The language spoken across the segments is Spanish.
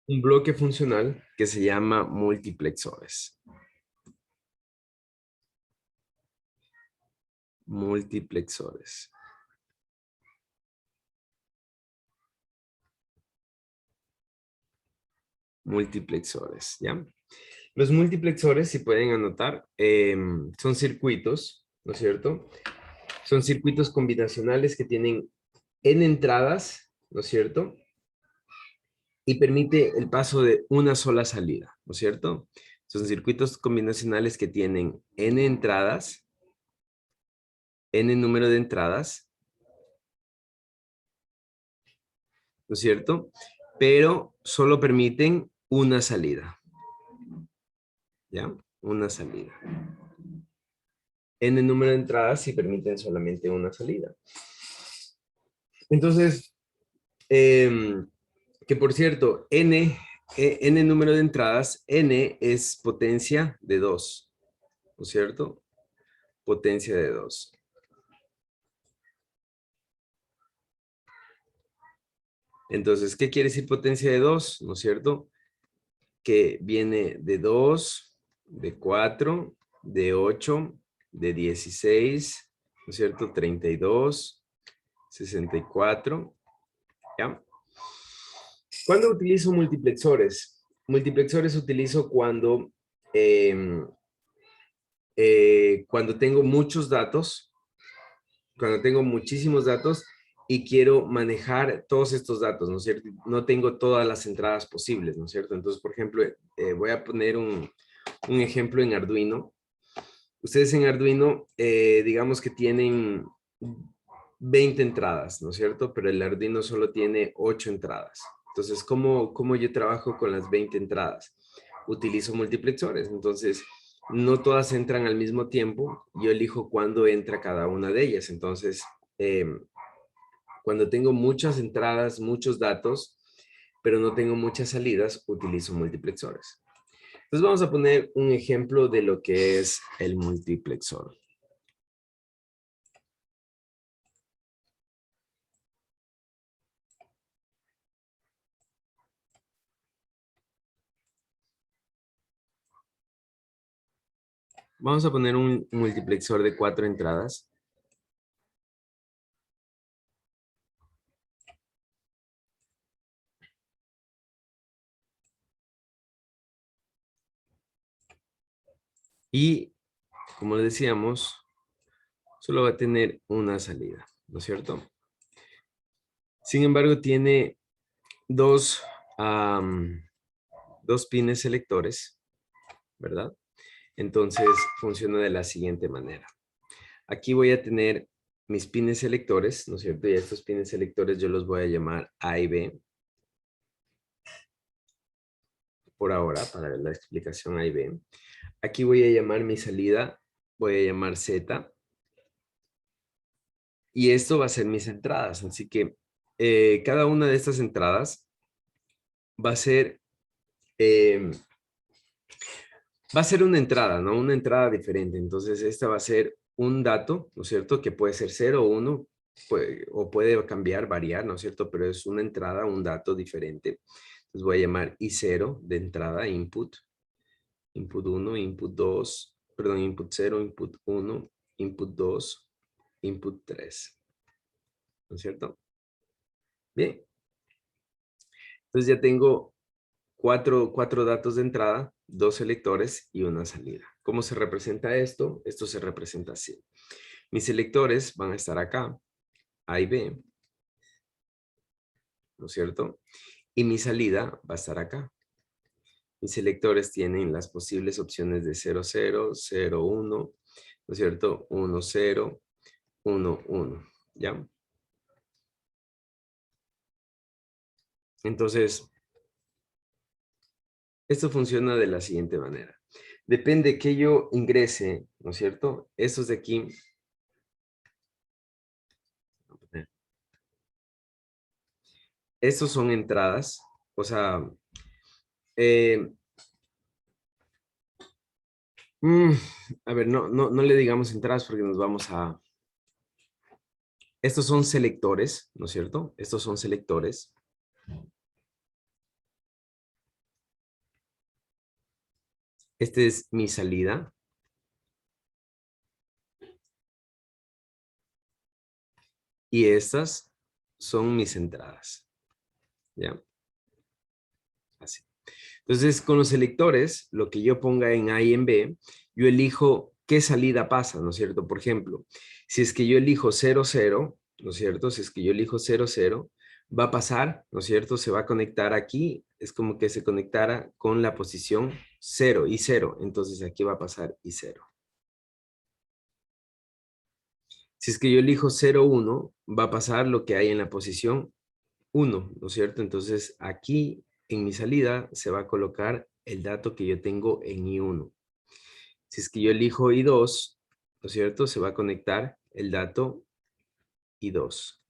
un bloque funcional que se llama multiplexores. Multiplexores. Multiplexores, ¿ya? Los multiplexores, si pueden anotar, son circuitos, ¿no es cierto? Son circuitos combinacionales que tienen n entradas, ¿no es cierto? Y permite el paso de una sola salida, ¿no es cierto? Son circuitos combinacionales que tienen n entradas, n número de entradas, ¿no es cierto? Pero solo permiten una salida, ¿ya? Una salida. N número de entradas y permiten solamente una salida. Entonces, que por cierto, n número de entradas, n es potencia de 2, ¿no es cierto? Potencia de 2. Entonces, ¿qué quiere decir potencia de 2? ¿No es cierto? Que viene de 2, de 4, de 8, de 16, ¿no es cierto? 32, 64, ¿ya? ¿Cuándo utilizo multiplexores? Multiplexores utilizo cuando tengo muchos datos, cuando tengo muchísimos datos y quiero manejar todos estos datos, ¿no es cierto? No tengo todas las entradas posibles, ¿no es cierto? Entonces, por ejemplo, voy a poner un ejemplo en Arduino. Ustedes en Arduino, digamos que tienen 20 entradas, ¿no es cierto? Pero el Arduino solo tiene 8 entradas. Entonces, ¿cómo yo trabajo con las 20 entradas? Utilizo multiplexores. Entonces, no todas entran al mismo tiempo. Yo elijo cuándo entra cada una de ellas. Entonces, cuando tengo muchas entradas, muchos datos, pero no tengo muchas salidas, utilizo multiplexores. Entonces, vamos a poner un ejemplo de lo que es el multiplexor. Vamos a poner un multiplexor de 4 entradas. Y, como decíamos, solo va a tener una salida, ¿no es cierto? Sin embargo, tiene dos, dos pines selectores, ¿verdad? Entonces, funciona de la siguiente manera. Aquí voy a tener mis pines selectores, ¿no es cierto? Y a estos pines selectores yo los voy a llamar A y B. Por ahora, para la explicación A y B. Aquí voy a llamar mi salida, voy a llamar Z. Y esto va a ser mis entradas. Así que cada una de estas entradas va a ser, eh, va a ser una entrada, ¿no? Una entrada diferente. Entonces, esta va a ser un dato, ¿no es cierto? Que puede ser 0 o 1, o puede cambiar, variar, ¿no es cierto? Pero es una entrada, un dato diferente. Entonces, voy a llamar I0 de entrada, input. Input 1, input 2, perdón, input 0, input 1, input 2, input 3. ¿No es cierto? Bien. Entonces ya tengo cuatro datos de entrada, 2 selectores y una salida. ¿Cómo se representa esto? Esto se representa así. Mis selectores van a estar acá, A y B, ¿no es cierto? Y mi salida va a estar acá. Mis selectores tienen las posibles opciones de 0, 0, 0, 1, ¿no es cierto? 1, 0, 1, 1, ¿ya? Entonces, esto funciona de la siguiente manera. Depende que yo ingrese, ¿no es cierto? Estos de aquí. Estos son entradas. O sea, eh, mm, a ver, no le digamos entradas porque nos vamos a... Estos son selectores, ¿no es cierto? Estos son selectores. Esta es mi salida. Y estas son mis entradas. ¿Ya? Así. Entonces, con los selectores, lo que yo ponga en A y en B, yo elijo qué salida pasa, ¿no es cierto? Por ejemplo, si es que yo elijo 0, 0, ¿no es cierto? Si es que yo elijo 0, 0, va a pasar, ¿no es cierto? Se va a conectar aquí, es como que se conectara con la posición 0 y 0. Entonces aquí va a pasar y 0. Si es que yo elijo 0, 1, va a pasar lo que hay en la posición 1, ¿no es cierto? Entonces aquí en mi salida se va a colocar el dato que yo tengo en I1. Si es que yo elijo I2, ¿no es cierto? Se va a conectar el dato I2.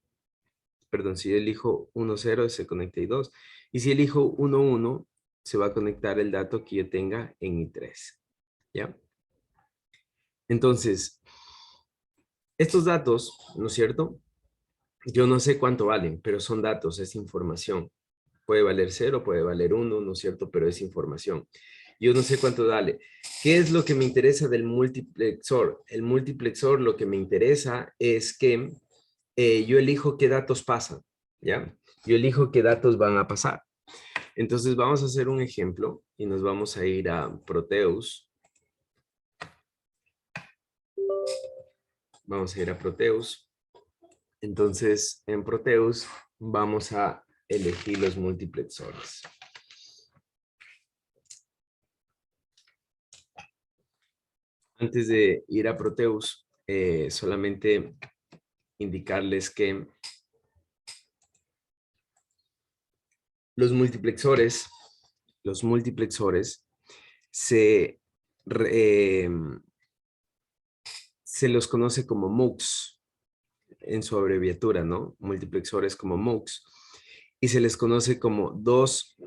Perdón, si yo elijo 1, 0, se conecta I2. Y si elijo 1, 1, se va a conectar el dato que yo tenga en I3. ¿Ya? Entonces, estos datos, ¿no es cierto? Yo no sé cuánto valen, pero son datos, es información. Puede valer 0, puede valer 1, ¿no es cierto? Pero es información. Yo no sé cuánto vale. ¿Qué es lo que me interesa del multiplexor? El multiplexor lo que me interesa es que yo elijo qué datos pasan, ¿ya? Yo elijo qué datos van a pasar. Entonces vamos a hacer un ejemplo y nos vamos a ir a Proteus. Vamos a ir a Proteus. Entonces en Proteus vamos a elegir los multiplexores. Antes de ir a Proteus, solamente indicarles que los multiplexores se, eh, se los conoce como MUX en su abreviatura, ¿no? Multiplexores como MUX. Y se les conoce como 2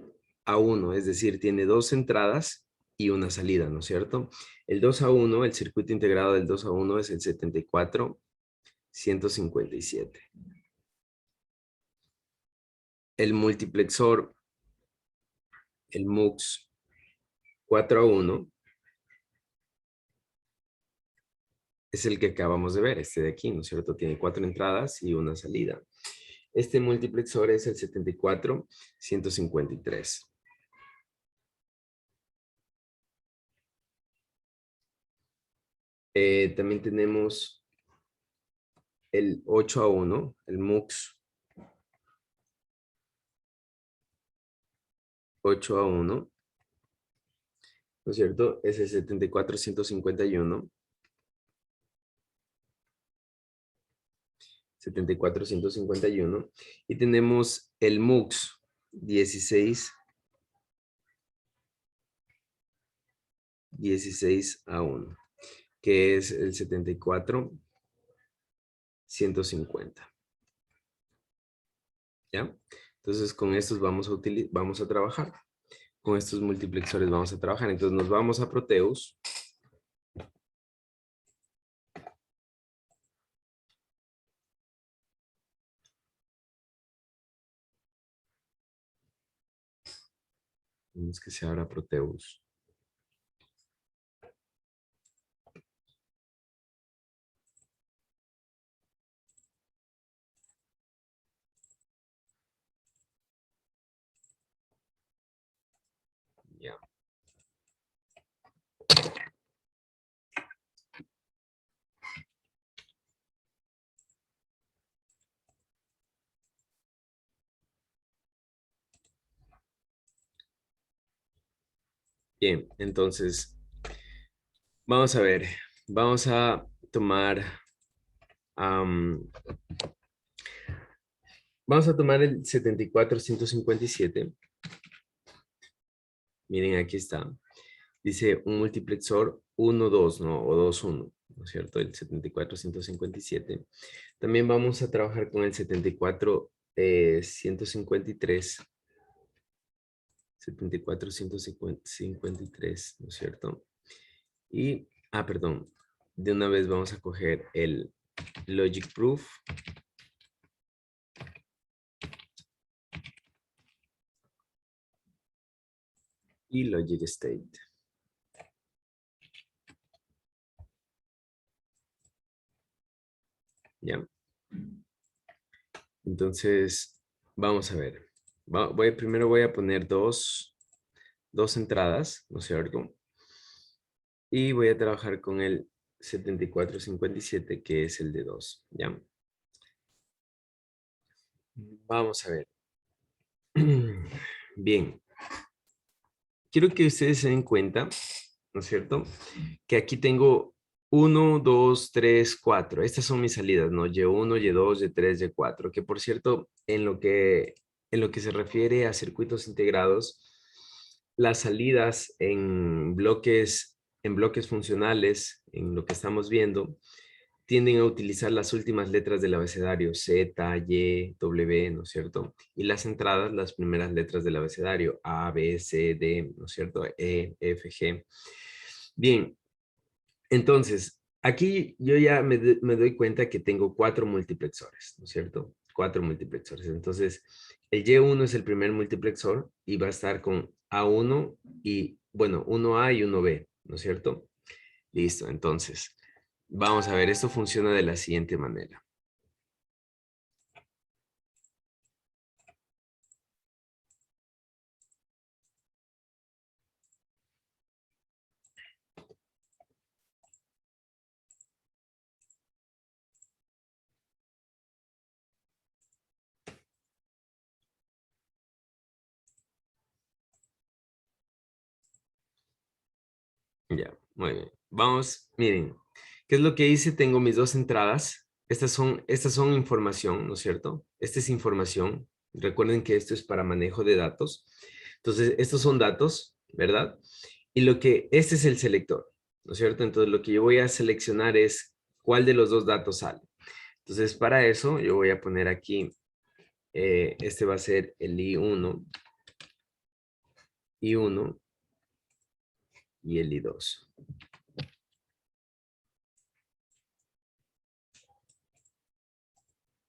a 1, es decir, tiene dos entradas y una salida, ¿no es cierto? El 2 a 1, el circuito integrado del 2 a 1 es el 74-157. El multiplexor, el MUX 4 a 1, es el que acabamos de ver, este de aquí, ¿no es cierto? Tiene 4 entradas y una salida. Este multiplexor es el 74-153. También tenemos el 8 a 1, el MUX 8 a 1, ¿no es cierto? Es el 74-151. 74-151. Y tenemos el MUX 16 a 1, que es el 74-150. ¿Ya? Entonces con estos vamos a trabajar. Con estos multiplexores vamos a trabajar. Entonces nos vamos a Proteus. Vamos que se abra Proteus. Ya. Bien, entonces vamos a ver. Vamos a tomar am, vamos a tomar el 74-157. Miren, aquí está. Dice un multiplexor 1-2, ¿no? O 2-1, ¿no es cierto? El 74-157. También vamos a trabajar con el 74-153. 74-153, ¿no es cierto? Y, perdón. De una vez vamos a coger el Logic Proof. Y Logic State. ¿ya? Entonces, vamos a ver. Primero voy a poner dos entradas, ¿no es cierto? Y voy a trabajar con el 7457, que es el de 2, ¿ya? Vamos a ver. Bien, quiero que ustedes se den cuenta, ¿no es cierto? Que aquí tengo 1, 2, 3, 4. Estas son mis salidas, ¿no? Y1, Y2, Y3, Y4. Que por cierto, en lo que se refiere a circuitos integrados, las salidas en bloques funcionales, en lo que estamos viendo, tienden a utilizar las últimas letras del abecedario, Z, Y, W, ¿no es cierto? Y las entradas, las primeras letras del abecedario, A, B, C, D, ¿no es cierto? E, F, G. Bien, entonces, aquí yo ya me doy cuenta que tengo 4 multiplexores, ¿no es cierto? 4 multiplexores. Entonces, el Y1 es el primer multiplexor y va a estar con A1 y, bueno, 1A y 1B, ¿no es cierto? Listo, entonces, vamos a ver, esto funciona de la siguiente manera. Ya, muy bien. Vamos, miren, ¿qué es lo que hice? Tengo mis dos entradas. Estas son información, ¿no es cierto? Esta es información. Recuerden que esto es para manejo de datos. Entonces, estos son datos, ¿verdad? Y este es el selector, ¿no es cierto? Entonces, lo que yo voy a seleccionar es cuál de los dos datos sale. Entonces, para eso, yo voy a poner aquí, este va a ser el I1 y el I2.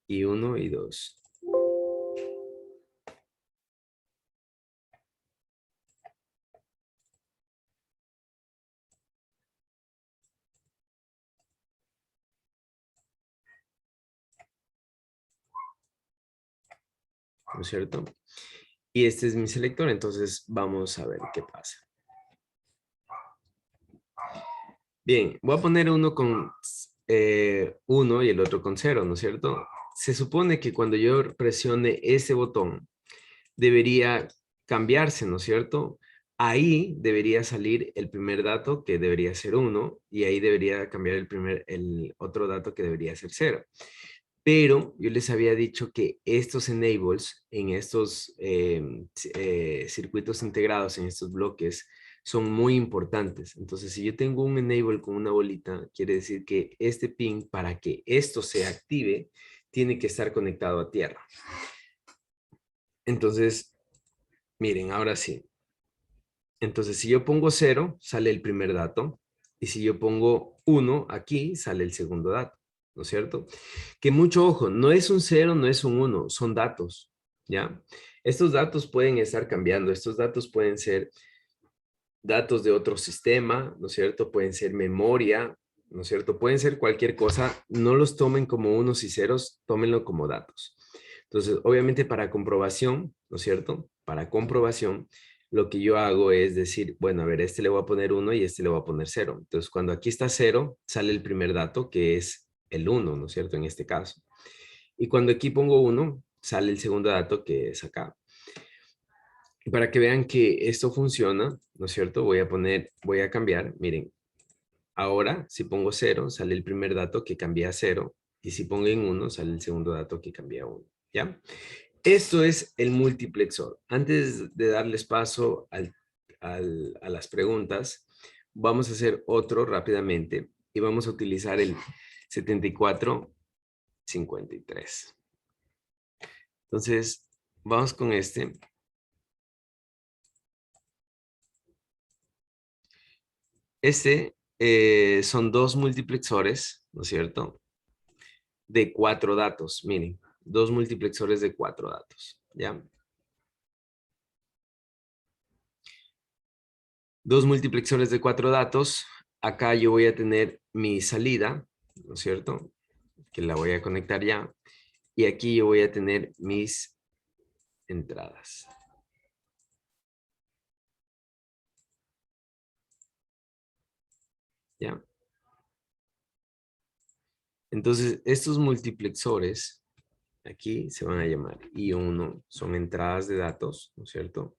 I1 y 2. ¿No es cierto? Y este es mi selector, entonces vamos a ver qué pasa. Bien, voy a poner uno con 1 y el otro con 0, ¿no es cierto? Se supone que cuando yo presione ese botón, debería cambiarse, ¿no es cierto? Ahí debería salir el primer dato, que debería ser 1, y ahí debería cambiar el otro dato, que debería ser 0. Pero yo les había dicho que estos enables en estos circuitos integrados, en estos bloques, son muy importantes. Entonces, si yo tengo un enable con una bolita, quiere decir que este pin, para que esto se active, tiene que estar conectado a tierra. Entonces, miren, ahora sí. Entonces, si yo pongo 0, sale el primer dato. Y si yo pongo 1 aquí, sale el segundo dato. ¿No es cierto? Que mucho ojo, no es un 0, no es un 1, son datos. ¿Ya? Estos datos pueden estar cambiando. Estos datos pueden ser datos de otro sistema, ¿no es cierto? Pueden ser memoria, ¿no es cierto? Pueden ser cualquier cosa. No los tomen como unos y ceros, tómenlo como datos. Entonces, obviamente para comprobación, ¿no es cierto? Para comprobación, lo que yo hago es decir, bueno, a ver, este le voy a poner 1 y este le voy a poner 0. Entonces, cuando aquí está 0, sale el primer dato, que es el 1, ¿no es cierto? En este caso. Y cuando aquí pongo 1, sale el segundo dato, que es acá. Y para que vean que esto funciona, ¿no es cierto? Voy a cambiar, miren, ahora si pongo 0, sale el primer dato, que cambia a 0, y si pongo en 1, sale el segundo dato, que cambia a 1, ¿ya? Esto es el multiplexor. Antes de darles paso a las preguntas, vamos a hacer otro rápidamente y vamos a utilizar el 7453. Entonces, vamos con este. Son dos multiplexores, ¿no es cierto? De 4 datos, miren, dos multiplexores de 4 datos, ¿ya? Dos multiplexores de 4 datos. Acá yo voy a tener mi salida, ¿no es cierto? que la voy a conectar ya. Y aquí yo voy a tener mis entradas. ¿Ya? Entonces, estos multiplexores aquí se van a llamar I1, son entradas de datos, ¿no es cierto?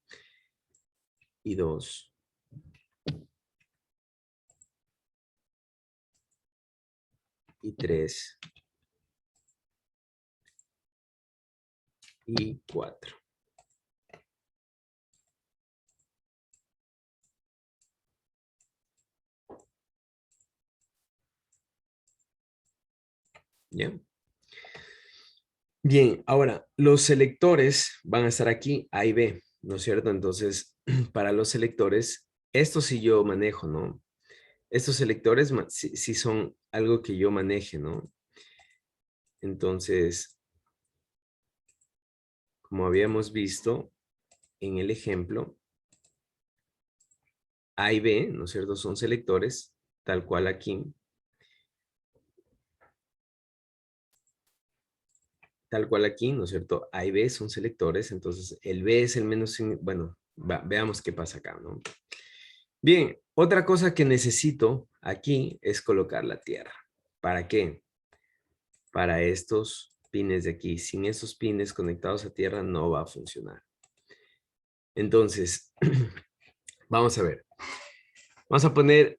I2. I3. I4. ¿Ya? Bien, ahora, los selectores van a estar aquí, A y B, ¿no es cierto? Entonces, para los selectores, esto sí yo manejo, ¿no? Estos selectores sí son algo que yo maneje, ¿no? Entonces, como habíamos visto en el ejemplo, A y B, ¿no es cierto? Son selectores, tal cual aquí. Tal cual aquí, ¿no es cierto? A y B son selectores, entonces el B es el menos, bueno, veamos qué pasa acá, ¿no? Bien, otra cosa que necesito aquí es colocar la tierra. ¿Para qué? Para estos pines de aquí. Sin esos pines conectados a tierra no va a funcionar. Entonces, vamos a ver. Vamos a poner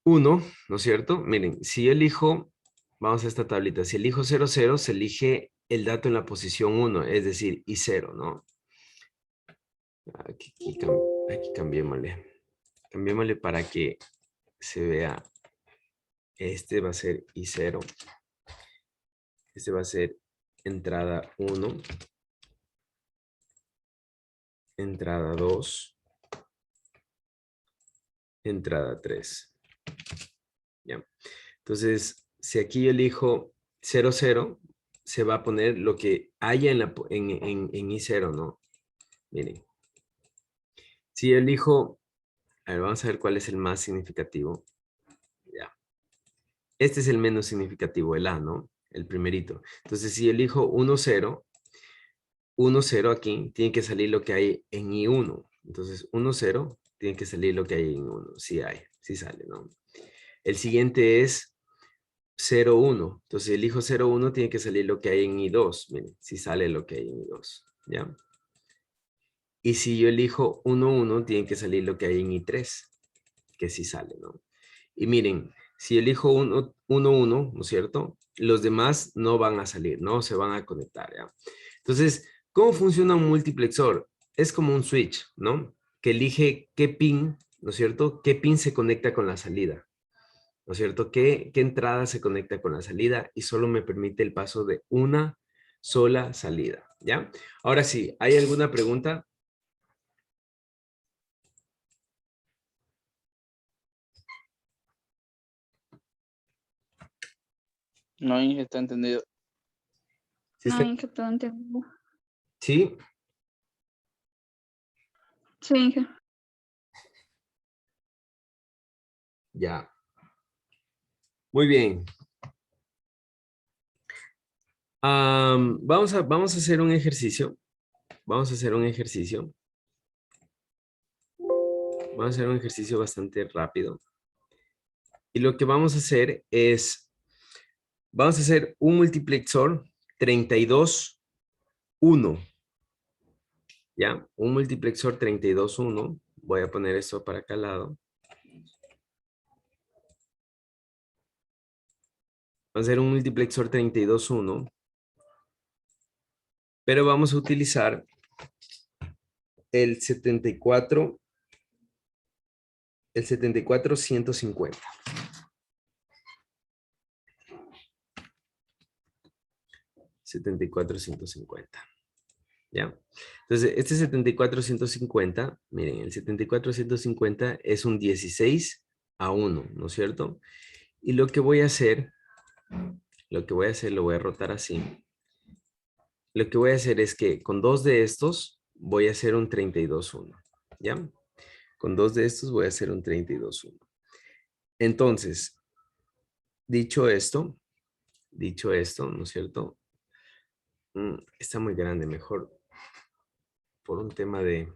1, ¿no es cierto? Miren, si yo elijo, vamos a esta tablita, si elijo 0, 0, se elige el dato en la posición 1, es decir, I0, ¿no? Aquí cambiémosle. Cambiémosle para que se vea. Este va a ser I0. Este va a ser entrada 1. Entrada 2. Entrada 3. ¿Ya? Entonces, si aquí yo elijo 0, 0, se va a poner lo que haya en I0, ¿no? Miren. Si yo elijo, a ver, vamos a ver cuál es el más significativo. Ya. Este es el menos significativo, el A, ¿no? El primerito. Entonces, si elijo 1, 0, 1, 0 aquí, tiene que salir lo que hay en I1. Entonces, 1, 0, tiene que salir lo que hay en 1. Sí hay, sí sale, ¿no? El siguiente es 0, 1. Entonces, elijo 0, 1, tiene que salir lo que hay en I2. Miren, sí sale lo que hay en I2, ¿ya? Y si yo elijo 1, 1, tiene que salir lo que hay en I3, que sí sale, ¿no? Y miren, si elijo 1, 1, 1, ¿no es cierto? Los demás no van a salir, no se van a conectar, ¿ya? Entonces, ¿cómo funciona un multiplexor? Es como un switch, ¿no? Que elige qué pin, ¿no es cierto? ¿Qué pin se conecta con la salida? ¿No es cierto? ¿Qué entrada se conecta con la salida? Y solo me permite el paso de una sola salida, ¿ya? Ahora sí, ¿hay alguna pregunta? No, Inge, está entendido. ¿Sí No, está? Inge, todo entendido. ¿Sí? Sí, Inge. Ya. Muy bien. Vamos a hacer un ejercicio. Vamos a hacer un ejercicio. Vamos a hacer un ejercicio bastante rápido. Y lo que vamos a hacer es, vamos a hacer un multiplexor 32-1. ¿Ya? Un multiplexor 32-1. Voy a poner esto para acá al lado. Vamos a hacer un multiplexor 32-1. Pero vamos a utilizar el 74-150. 74-150. ¿Ya? Entonces, este 74-150, miren, el 74-150 es un 16-1, ¿no es cierto? Y lo que voy a hacer, lo voy a rotar así. Lo que voy a hacer es que con dos de estos voy a hacer un 32-1, ¿ya? Con dos de estos voy a hacer un 32-1. Entonces, dicho esto, ¿no es cierto? Está muy grande, mejor por un tema de,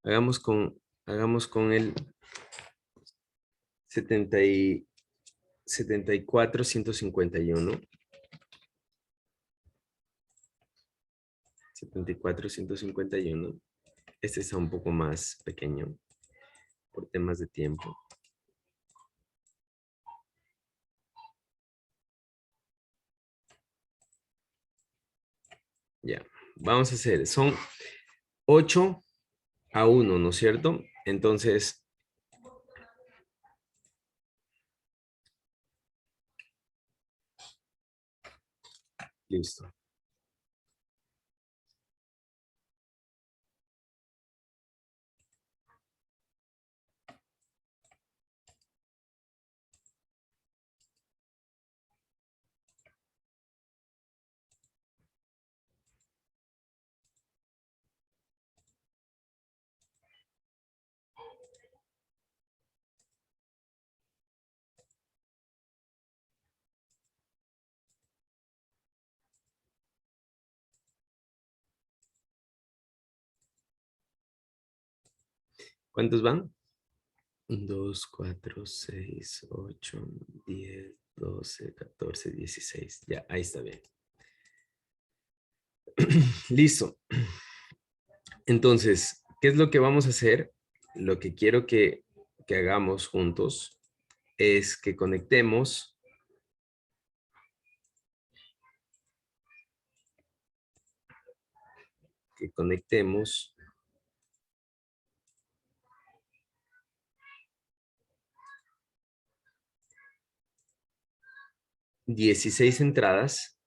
hagamos con el 74, 151. 74, 151. Este está un poco más pequeño por temas de tiempo. Ya, vamos a hacer, son 8 a 1, ¿no es cierto? Entonces, listo. ¿Cuántos van? 2, 4, 6, 8, 10, 12, 14, 16. Ya, ahí está bien. Listo. Entonces, ¿qué es lo que vamos a hacer? Lo que quiero que hagamos juntos es que conectemos 16 entradas.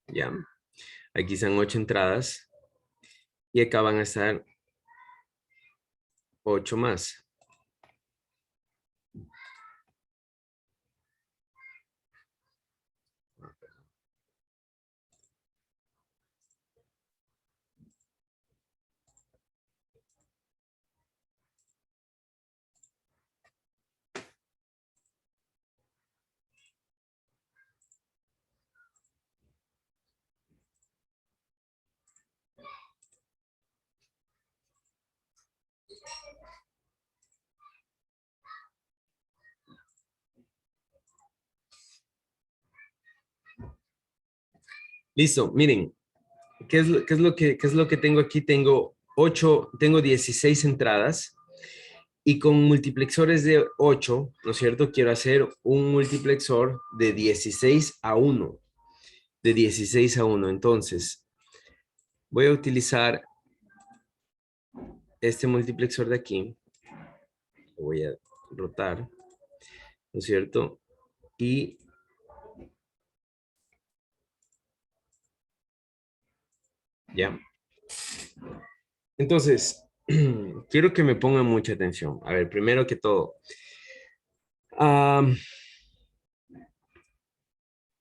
Ya. Aquí están 8 entradas. Y acá van a estar 8 más. Listo, miren, ¿qué es lo que tengo aquí? Tengo 16 entradas y con multiplexores de 8, ¿no es cierto? Quiero hacer un multiplexor de 16 a 1, de 16 a 1. Entonces, voy a utilizar este multiplexor de aquí, lo voy a rotar, ¿no es cierto? Y ya. Entonces, quiero que me pongan mucha atención. A ver, primero que todo,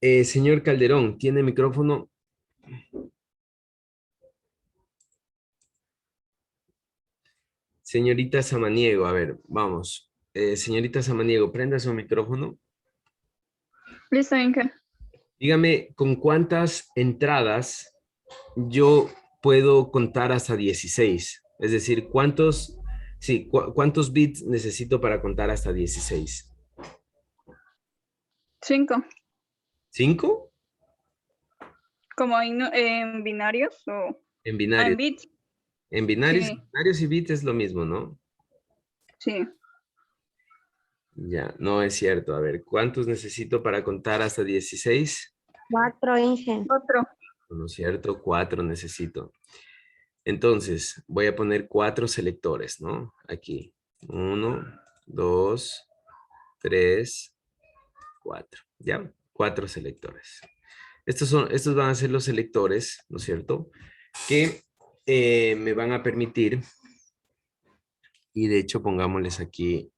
señor Calderón, ¿tiene micrófono? Señorita Samaniego, a ver, vamos. Señorita Samaniego, prenda su micrófono. Listo, Inge. Dígame, ¿con cuántas entradas yo puedo contar hasta 16? Es decir, ¿cuántos bits necesito para contar hasta 16? 5. ¿5? Como en binarios o En en binarios. bits. En Sí, binarios y bits es lo mismo, ¿no? sí. Ya, no es cierto. A ver, ¿cuántos necesito para contar hasta 16? 4, Inge. Otro. ¿No es cierto? 4 necesito. Entonces, voy a poner 4 selectores, ¿no? Aquí. 1, 2, 3, 4. ¿Ya? 4 selectores. Estos van a ser los selectores, ¿no es cierto? Que me van a permitir, y de hecho pongámosles aquí,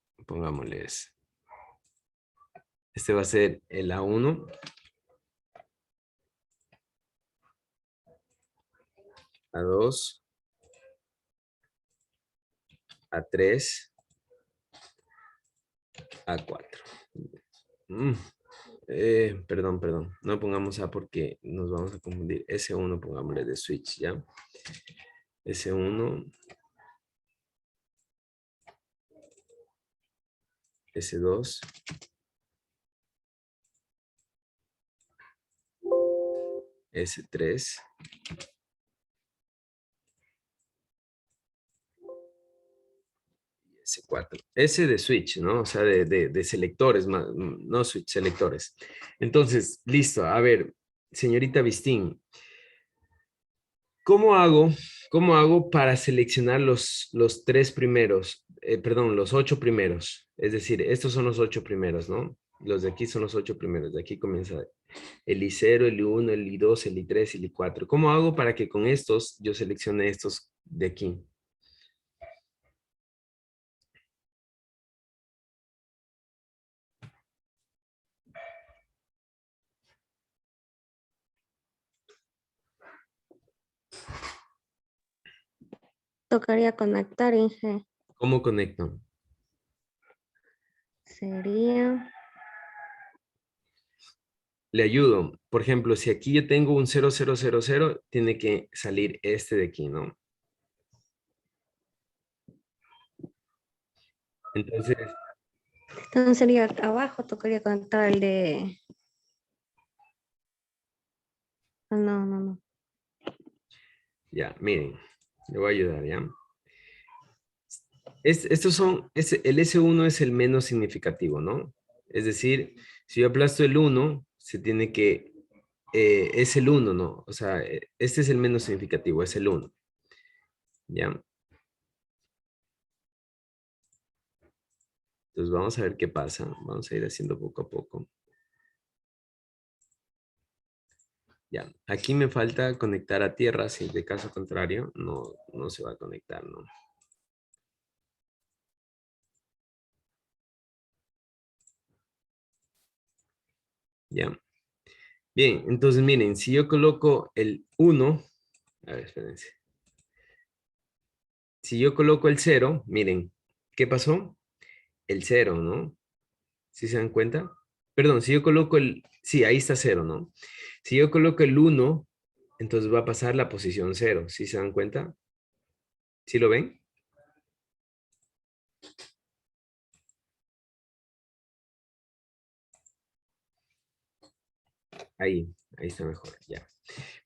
este va a ser el A1, A2, A3, A4. Perdón. No pongamos A porque nos vamos a confundir. S1 pongámosle de switch, ¿ya? S1. S2. S3. S4. S de switch, ¿no? O sea, de selectores, no switch, selectores. Entonces, listo. A ver, señorita Bistín, ¿cómo hago para seleccionar los tres primeros? Perdón, los 8 primeros. Es decir, estos son los 8 primeros, ¿no? Los de aquí son los 8 primeros. De aquí comienza el I0, el I1, el I2, el I3, el I4. ¿Cómo hago para que con estos yo seleccione estos de aquí? Tocaría conectar, Inge. ¿Cómo conecto? Sería... Le ayudo. Por ejemplo, si aquí yo tengo un 0000, tiene que salir este de aquí, ¿no? Entonces, Entonces sería abajo, tocaría conectar el de... Ah, no. ya, miren, le voy a ayudar, ¿ya? El S1 es el menos significativo, ¿no? Es decir, si yo aplasto el 1, se tiene que, es el 1, ¿no? O sea, este es el menos significativo, es el 1, ¿ya? Entonces vamos a ver qué pasa. Vamos a ir haciendo poco a poco. Ya, aquí me falta conectar a tierra, si de caso contrario no se va a conectar, ¿no? Ya. Bien, entonces miren, si yo coloco el 1, a ver, espérense. Si yo coloco el 0, miren, ¿qué pasó? El 0, ¿no? ¿Sí se dan cuenta? Perdón, si yo coloco sí, ahí está 0, ¿no? Si yo coloco el 1, entonces va a pasar la posición 0, ¿sí se dan cuenta? ¿Sí lo ven? Ahí está mejor, ya.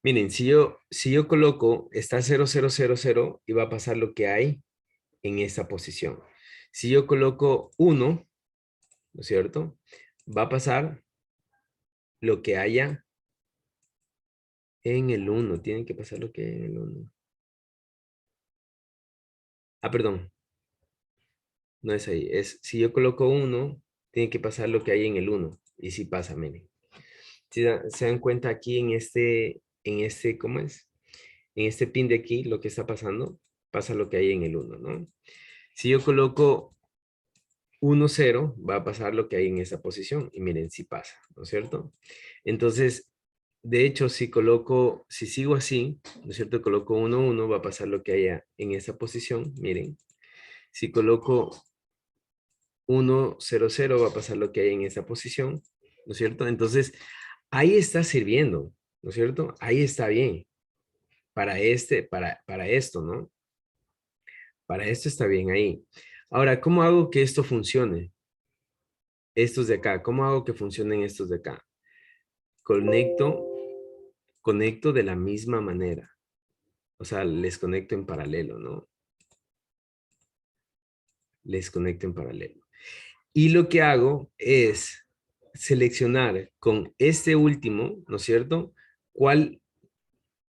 Miren, si yo coloco, está 0000 y va a pasar lo que hay en esta posición. Si yo coloco 1, ¿no es cierto? Va a pasar lo que haya en el 1. Tiene que pasar lo que hay en el 1. Ah, perdón. No es ahí. Si yo coloco 1, tiene que pasar lo que hay en el 1. Y si pasa, miren. Se dan cuenta aquí ¿cómo es? En este pin de aquí, lo que está pasando, pasa lo que hay en el 1, ¿no? Si yo coloco 1, 0, va a pasar lo que hay en esa posición. Y miren, si pasa, ¿no es cierto? Entonces, de hecho, si sigo así, ¿no es cierto? Coloco 1, 1, va a pasar lo que haya en esa posición. Miren, si coloco 1, 0, 0, va a pasar lo que hay en esa posición, ¿no es cierto? Entonces, ahí está sirviendo, ¿no es cierto? Ahí está bien. Para esto, ¿no? Para esto está bien ahí. Ahora, ¿cómo hago que esto funcione? Estos de acá, ¿cómo hago que funcionen estos de acá? Conecto de la misma manera. O sea, les conecto en paralelo, ¿no? Les conecto en paralelo. Y lo que hago es seleccionar con este último, ¿no es cierto? ¿Cuál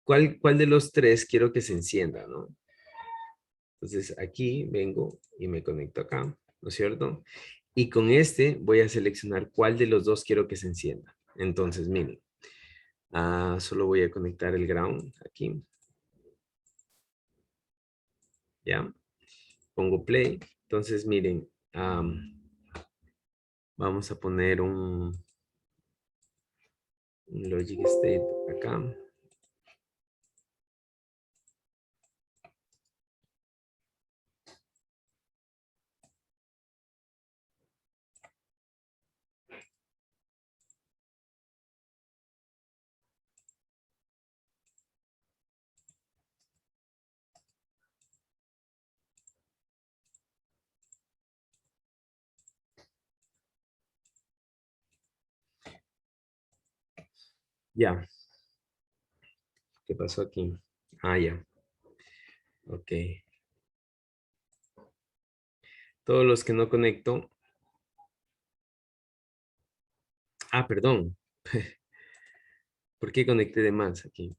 de los tres quiero que se encienda, ¿no? Entonces aquí vengo y me conecto acá, ¿no es cierto? Y con este voy a seleccionar cuál de los dos quiero que se encienda. Entonces, miren, solo voy a conectar el ground aquí. ¿Ya? Pongo play. Entonces, miren, vamos a poner un logic state acá. Ya. ¿Qué pasó aquí? Ah, ya. Ok. Todos los que no conecto. Ah, perdón. ¿Por qué conecté de más aquí?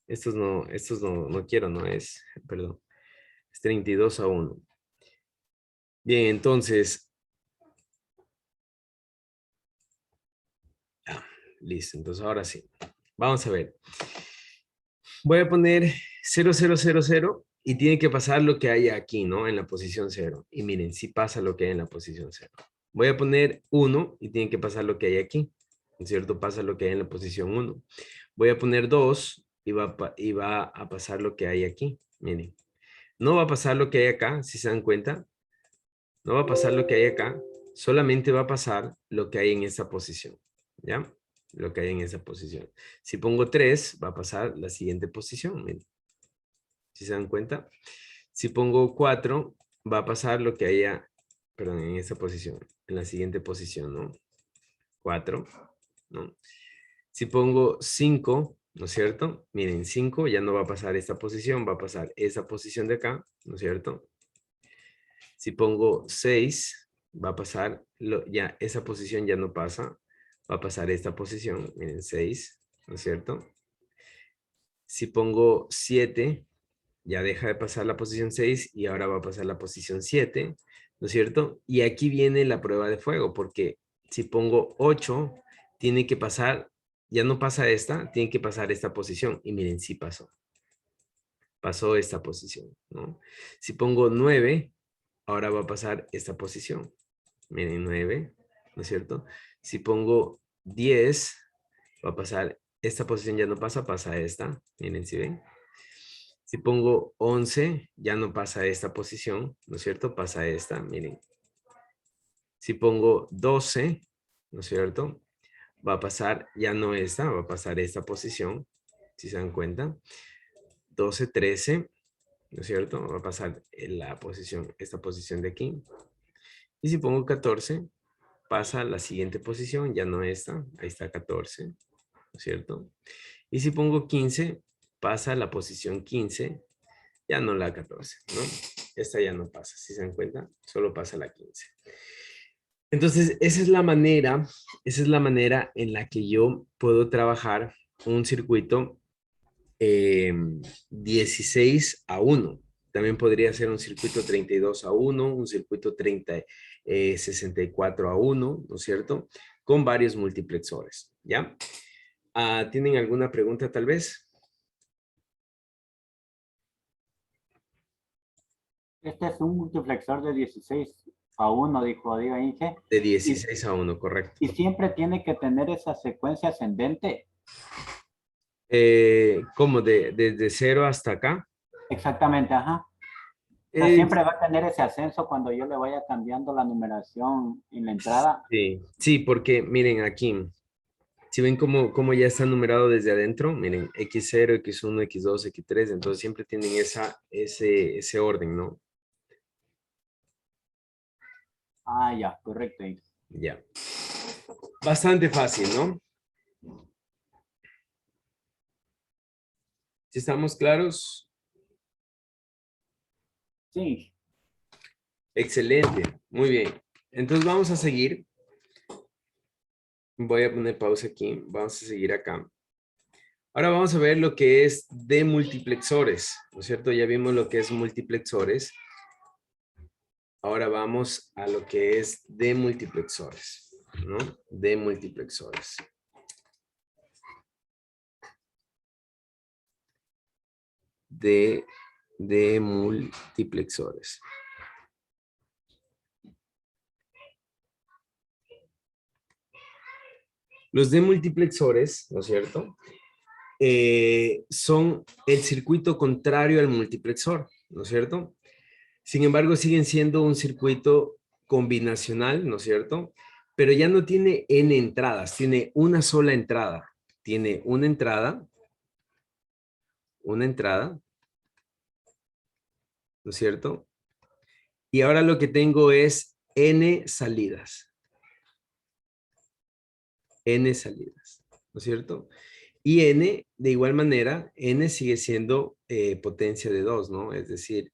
Estos no quiero, no es, perdón. Es 32-1. Bien, entonces. Ya, listo. Entonces ahora sí. Vamos a ver. Voy a poner 0000 y tiene que pasar lo que hay aquí, ¿no? En la posición 0. Y miren, sí pasa lo que hay en la posición 0. Voy a poner 1 y tiene que pasar lo que hay aquí. ¿No es cierto? Pasa lo que hay en la posición 1. Voy a poner 2 y va a pasar lo que hay aquí. Miren. No va a pasar lo que hay acá, si se dan cuenta. No va a pasar lo que hay acá. Solamente va a pasar lo que hay en esta posición. ¿Ya? Lo que hay en esa posición. Si pongo 3, va a pasar la siguiente posición. Miren. Si se dan cuenta. Si pongo 4, va a pasar lo que haya, perdón, en esta posición. En la siguiente posición, ¿no? 4, ¿no? Si pongo 5, ¿no es cierto? Miren, 5 ya no va a pasar esta posición, va a pasar esa posición de acá, ¿no es cierto? Si pongo 6, va a pasar, ya esa posición ya no pasa, va a pasar esta posición, miren, 6, ¿no es cierto? Si pongo 7, ya deja de pasar la posición 6 y ahora va a pasar la posición 7, ¿no es cierto? Y aquí viene la prueba de fuego, porque si pongo 8, tiene que pasar, ya no pasa esta, tiene que pasar esta posición. Y miren, sí pasó. Pasó esta posición, ¿no? Si pongo 9, ahora va a pasar esta posición. Miren, 9, ¿no es cierto? Si pongo 10, va a pasar, esta posición ya no pasa, pasa esta. Miren, si ven. Si pongo 11, ya no pasa esta posición, ¿no es cierto? Pasa esta, miren. Si pongo 12, ¿no es cierto? Va a pasar, ya no esta, va a pasar esta posición, si se dan cuenta. 12, 13, ¿no es cierto? Va a pasar en la posición, esta posición de aquí. Y si pongo 14, pasa a la siguiente posición, ya no esta, ahí está 14, ¿no es cierto? Y si pongo 15, pasa a la posición 15, ya no la 14, ¿no? Esta ya no pasa, si se dan cuenta, solo pasa la 15. Entonces, esa es la manera en la que yo puedo trabajar un circuito 16-1. También podría ser un circuito 32-1, un circuito 64-1, ¿no es cierto? Con varios multiplexores, ¿ya? ¿Tienen alguna pregunta tal vez? Este es un multiplexor de 16-1, dijo Diego Inge. De 16-1, correcto. Y siempre tiene que tener esa secuencia ascendente. ¿Cómo? ¿Desde 0 hasta acá? Exactamente, ajá. O sea, siempre va a tener ese ascenso cuando yo le vaya cambiando la numeración en la entrada. Sí, porque miren aquí, si ven cómo ya está numerado desde adentro, miren, X0, X1, X2, X3, entonces siempre tienen ese orden, ¿no? Ah, ya, correcto. Ya. Bastante fácil, ¿no? ¿Sí estamos claros? Sí. Excelente, muy bien. Entonces vamos a seguir. Voy a poner pausa aquí, vamos a seguir acá. Ahora vamos a ver lo que es demultiplexores, ¿no es cierto? Ya vimos lo que es multiplexores. Ahora vamos a lo que es demultiplexores, ¿no? Demultiplexores. De multiplexores. Los demultiplexores, ¿no es cierto? Son el circuito contrario al multiplexor, ¿no es cierto? Sin embargo, siguen siendo un circuito combinacional, ¿no es cierto? Pero ya no tiene n entradas, tiene una sola entrada. Tiene una entrada, ¿no es cierto? Y ahora lo que tengo es n salidas. N salidas. ¿no es cierto? Y n, de igual manera, n sigue siendo potencia de 2, ¿no? Es decir,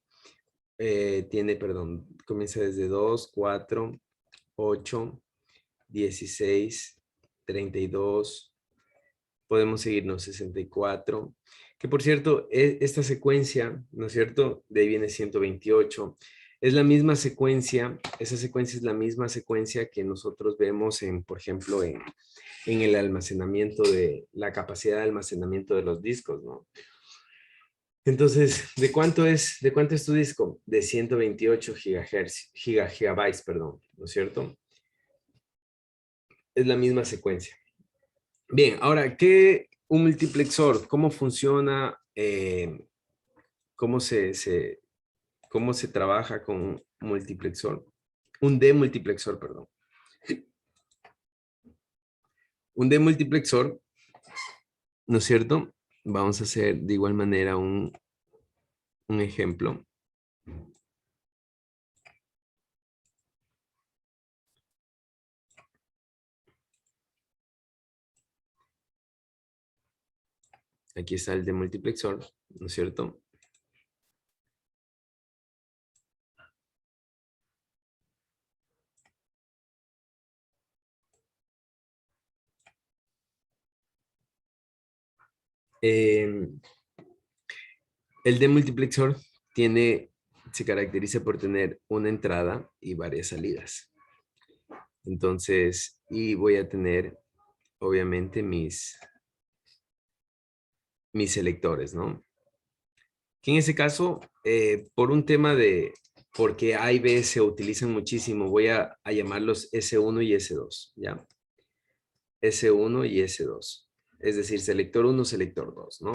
comienza desde 2, 4, 8, 16, 32, podemos seguirnos 64, que por cierto, esta secuencia, ¿no es cierto? De ahí viene 128. Es la misma secuencia, esa secuencia es la misma secuencia que nosotros vemos en, por ejemplo, en el almacenamiento de, la capacidad de almacenamiento de los discos, ¿no? Entonces, de cuánto es tu disco? De 128 gigabytes, perdón, ¿no es cierto? Es la misma secuencia. Bien, ahora, ¿qué un multiplexor? ¿Cómo funciona? ¿Cómo cómo se trabaja con un multiplexor? Un demultiplexor, perdón. Un demultiplexor, ¿no es cierto? Vamos a hacer de igual manera un ejemplo. Aquí está el demultiplexor, ¿no es cierto? El demultiplexor se caracteriza por tener una entrada y varias salidas. Entonces, y voy a tener, obviamente, mis selectores, ¿no? Que en ese caso, por un tema de, porque A y B se utilizan muchísimo, voy a llamarlos S1 y S2, ¿ya? S1 y S2. Es decir, selector 1, selector 2, ¿no?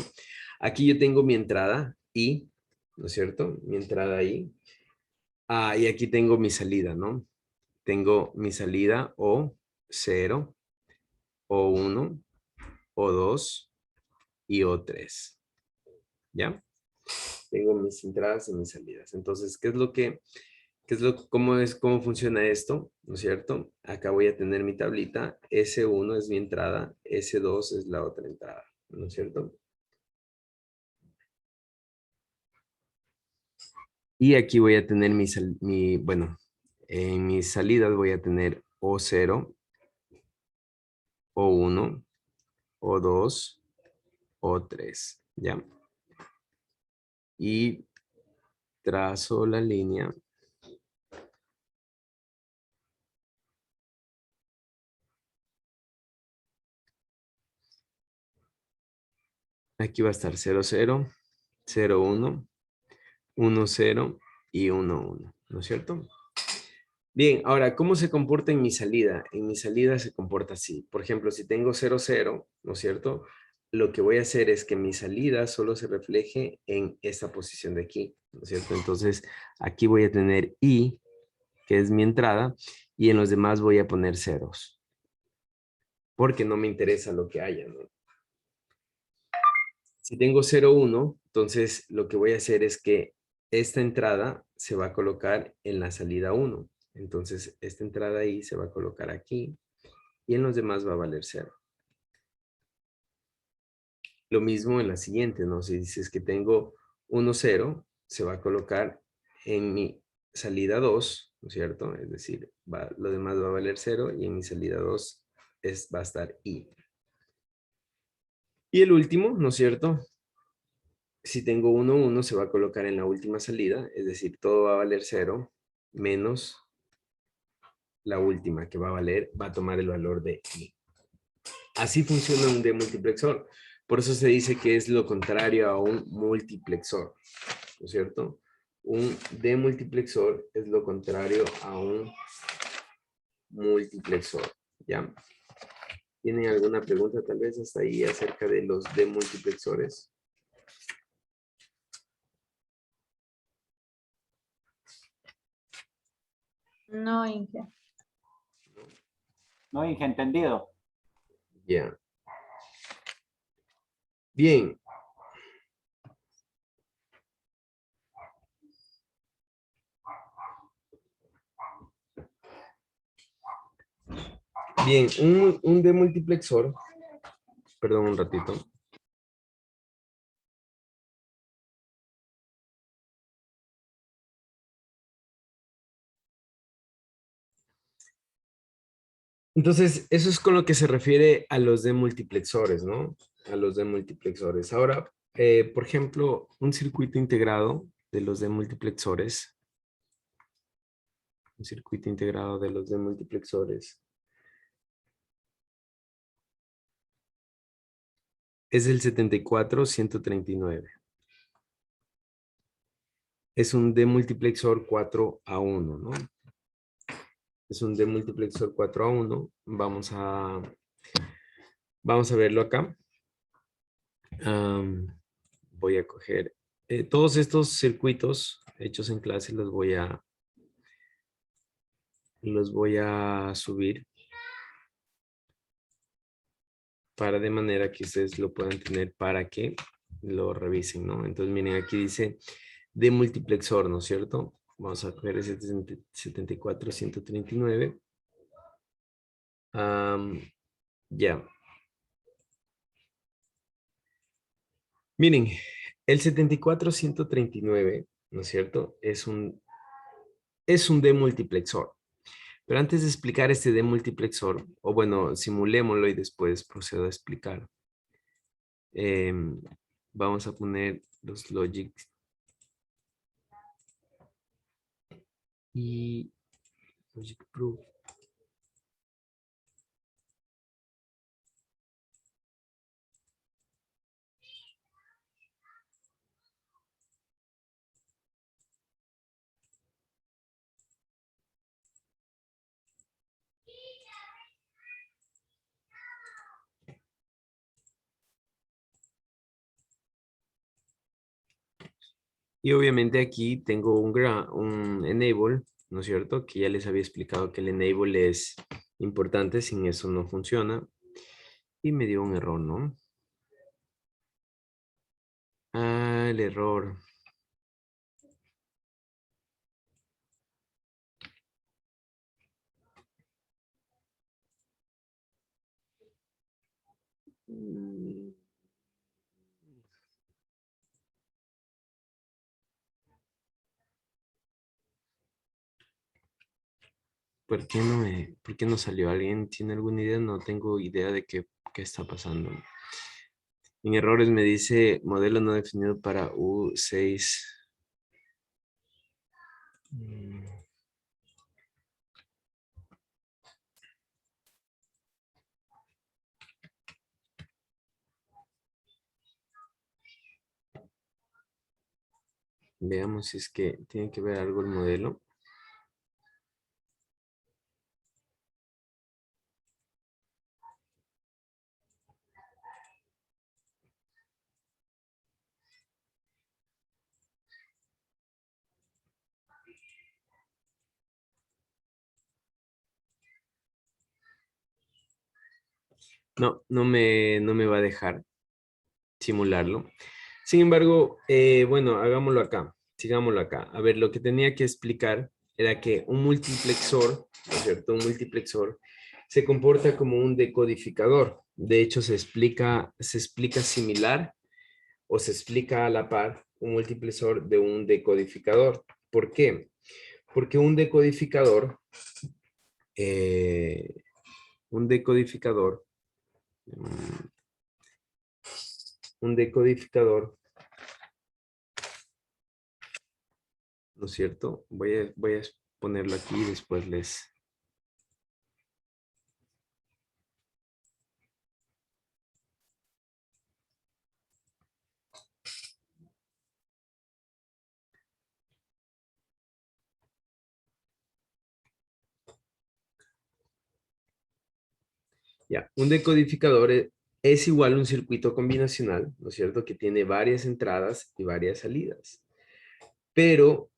Aquí yo tengo mi entrada I, ¿no es cierto? Mi entrada I. Ah, y aquí tengo mi salida, ¿no? Tengo mi salida O0, O1, O2 y O3, ¿ya? Tengo mis entradas y mis salidas. Entonces, cómo funciona esto? ¿No es cierto? Acá voy a tener mi tablita. S1 es mi entrada, S2 es la otra entrada, ¿no es cierto? Y aquí voy a tener bueno, en mis salidas voy a tener O0, O1, O2, O3, ¿ya? Y trazo la línea. Aquí va a estar 0, 0, 0, 1, 1, 0 y 1, 1, ¿no es cierto? Bien, ahora, ¿cómo se comporta en mi salida? En mi salida se comporta así. Por ejemplo, si tengo 0, 0, ¿no es cierto? Lo que voy a hacer es que mi salida solo se refleje en esta posición de aquí, ¿no es cierto? Entonces, aquí voy a tener I, que es mi entrada, y en los demás voy a poner ceros, porque no me interesa lo que haya, ¿no? Si tengo 0, 1, entonces lo que voy a hacer es que esta entrada se va a colocar en la salida 1. Entonces, esta entrada ahí se va a colocar aquí y en los demás va a valer 0. Lo mismo en la siguiente, ¿no? Si dices que tengo 1, 0, se va a colocar en mi salida 2, ¿no es cierto? Es decir, lo demás va a valer 0 y en mi salida 2 va a estar I. Y el último, ¿no es cierto? Si tengo 1, 1 se va a colocar en la última salida, es decir, todo va a valer 0 menos la última que va a tomar el valor de I. Así funciona un demultiplexor. Por eso se dice que es lo contrario a un multiplexor, ¿no es cierto? Un demultiplexor es lo contrario a un multiplexor, ¿ya? ¿Tienen alguna pregunta tal vez hasta ahí acerca de los demultiplexores? No, Inge. No, Inge, entendido. Ya. Bien. Bien, un demultiplexor Perdón un ratito. Entonces, eso es con lo que se refiere a los demultiplexores, ¿no? A los demultiplexores. Ahora, por ejemplo, un circuito integrado de los demultiplexores. Un circuito integrado de los demultiplexores. Es el 74139. Es un demultiplexor 4 a 1, ¿no? Es un demultiplexor 4 a 1. Vamos a verlo acá. Voy a coger todos estos circuitos hechos en clase, los voy a subir para de manera que ustedes lo puedan tener para que lo revisen, ¿no? Entonces miren, aquí dice demultiplexor, ¿no es cierto? Vamos a coger ese 74139. Ya. Miren, el 74139, ¿no es cierto? Es un demultiplexor. Pero antes de explicar este demultiplexor, o bueno, simulémoslo y después procedo a explicar. Vamos a poner los logics. Y logic proof. Y obviamente aquí tengo un enable, ¿no es cierto? Que ya les había explicado que el enable es importante, sin eso no funciona. Y me dio un error, ¿no? Ah, el error. ¿Por qué no salió? ¿Alguien tiene alguna idea? No tengo idea de qué está pasando. En errores me dice modelo no definido para U6. Veamos si es que tiene que ver algo el modelo. No me va a dejar simularlo. Sin embargo, bueno, hagámoslo acá. Sigámoslo acá. A ver, lo que tenía que explicar era que un multiplexor, ¿no es cierto? Un multiplexor se comporta como un decodificador. De hecho, se explica similar o se explica a la par un multiplexor de un decodificador. ¿Por qué? Porque un decodificador, eh, un decodificador, ¿no es cierto? Voy a ponerlo aquí y después les... Ya, un decodificador es igual a un circuito combinacional, ¿no es cierto? Que tiene varias entradas y varias salidas. Pero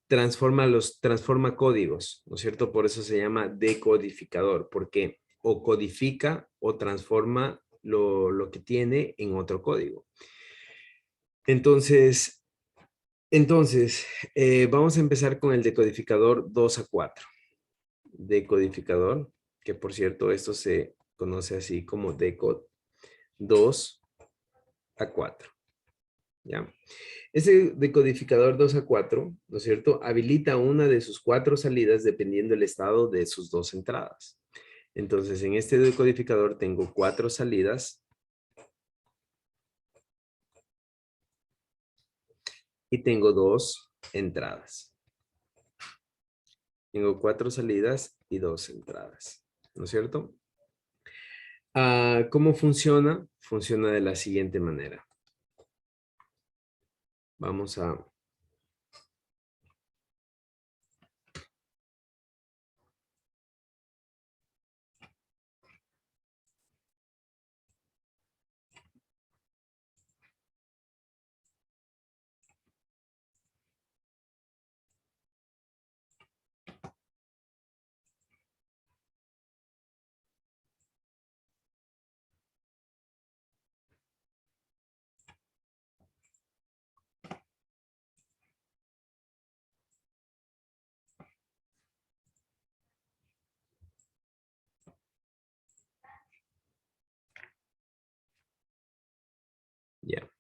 transforma códigos, ¿no es cierto? Por eso se llama decodificador, porque o codifica o transforma lo que tiene en otro código. Entonces vamos a empezar con el decodificador 2 a 4. Decodificador, que por cierto, esto se conoce así como decode, 2 a 4. ¿Ya? Ese decodificador 2 a 4, ¿no es cierto? Habilita una de sus 4 salidas dependiendo del estado de sus 2 entradas. Entonces, en este decodificador tengo 4 salidas y tengo 2 entradas. Tengo 4 salidas y 2 entradas, ¿no es cierto? ¿Cómo funciona? Funciona de la siguiente manera. Vamos a... Ya.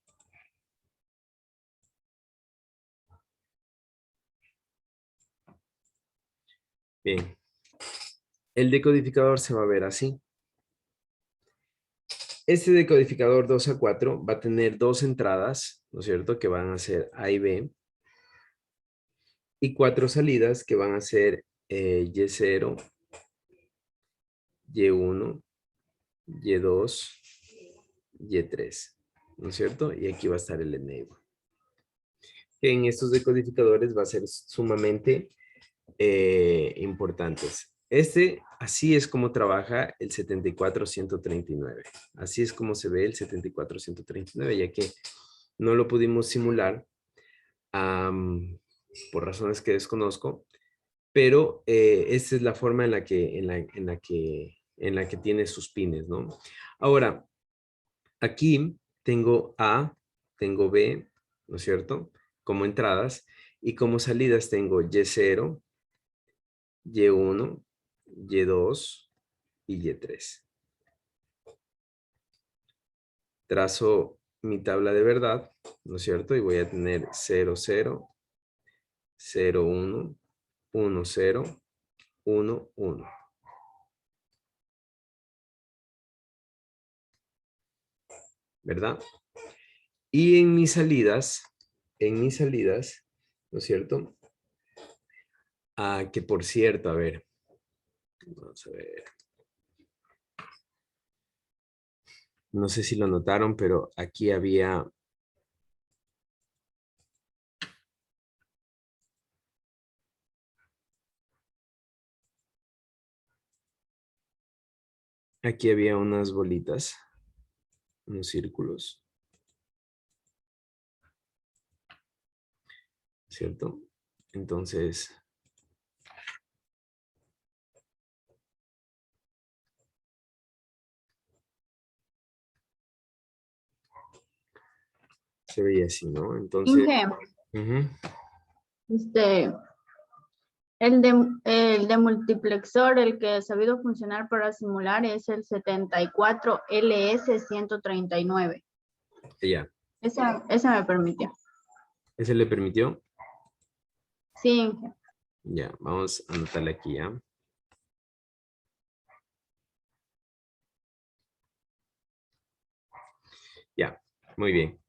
Bien. El decodificador se va a ver así. Este decodificador 2 a 4 va a tener 2 entradas, ¿no es cierto? Que van a ser A y B. Y 4 salidas que van a ser Y0, Y1, Y2, Y3, ¿no es cierto? Y aquí va a estar el enable. Que en estos decodificadores va a ser sumamente importantes. Así es como trabaja el 74139. Así es como se ve el 74139, ya que no lo pudimos simular por razones que desconozco, pero esta es la forma en la que tiene sus pines, ¿no? Ahora, aquí tengo A, tengo B, ¿no es cierto? Como entradas, y como salidas tengo Y0, Y1, Y2 y Y3. Trazo mi tabla de verdad, ¿no es cierto? Y voy a tener 0, 0, 0, 1, 1, 0, 1, 1. ¿Verdad? Y en mis salidas, ¿no es cierto? Que por cierto, a ver, vamos a ver. No sé si lo notaron, pero aquí había... Aquí había unas bolitas, unos círculos. ¿Cierto? Entonces... se veía así, ¿no? Entonces... Inge, ujú. este, el de multiplexor, el que ha sabido funcionar para simular es el 74LS139. Ya. Ese me permitió. ¿Ese le permitió? Sí, Inge. Ya, vamos a anotarle aquí, ¿ya? Ya, muy bien.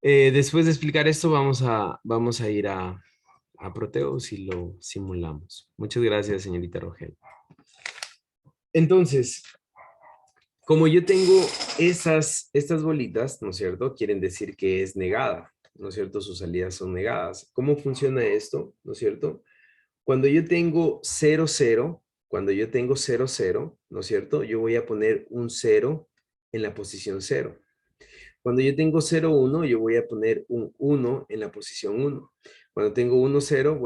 Después de explicar esto, vamos a ir a Proteus y lo simulamos. Muchas gracias, señorita Rogel. Entonces, como yo tengo estas bolitas, ¿no es cierto? Quieren decir que es negada, ¿no es cierto? Sus salidas son negadas. ¿Cómo funciona esto? ¿No es cierto? Cuando yo tengo 0, 0, ¿no es cierto? Yo voy a poner un 0 en la posición 0. Cuando yo tengo 0, 1, yo voy a poner un 1 en la posición 1. Cuando tengo 1, 0,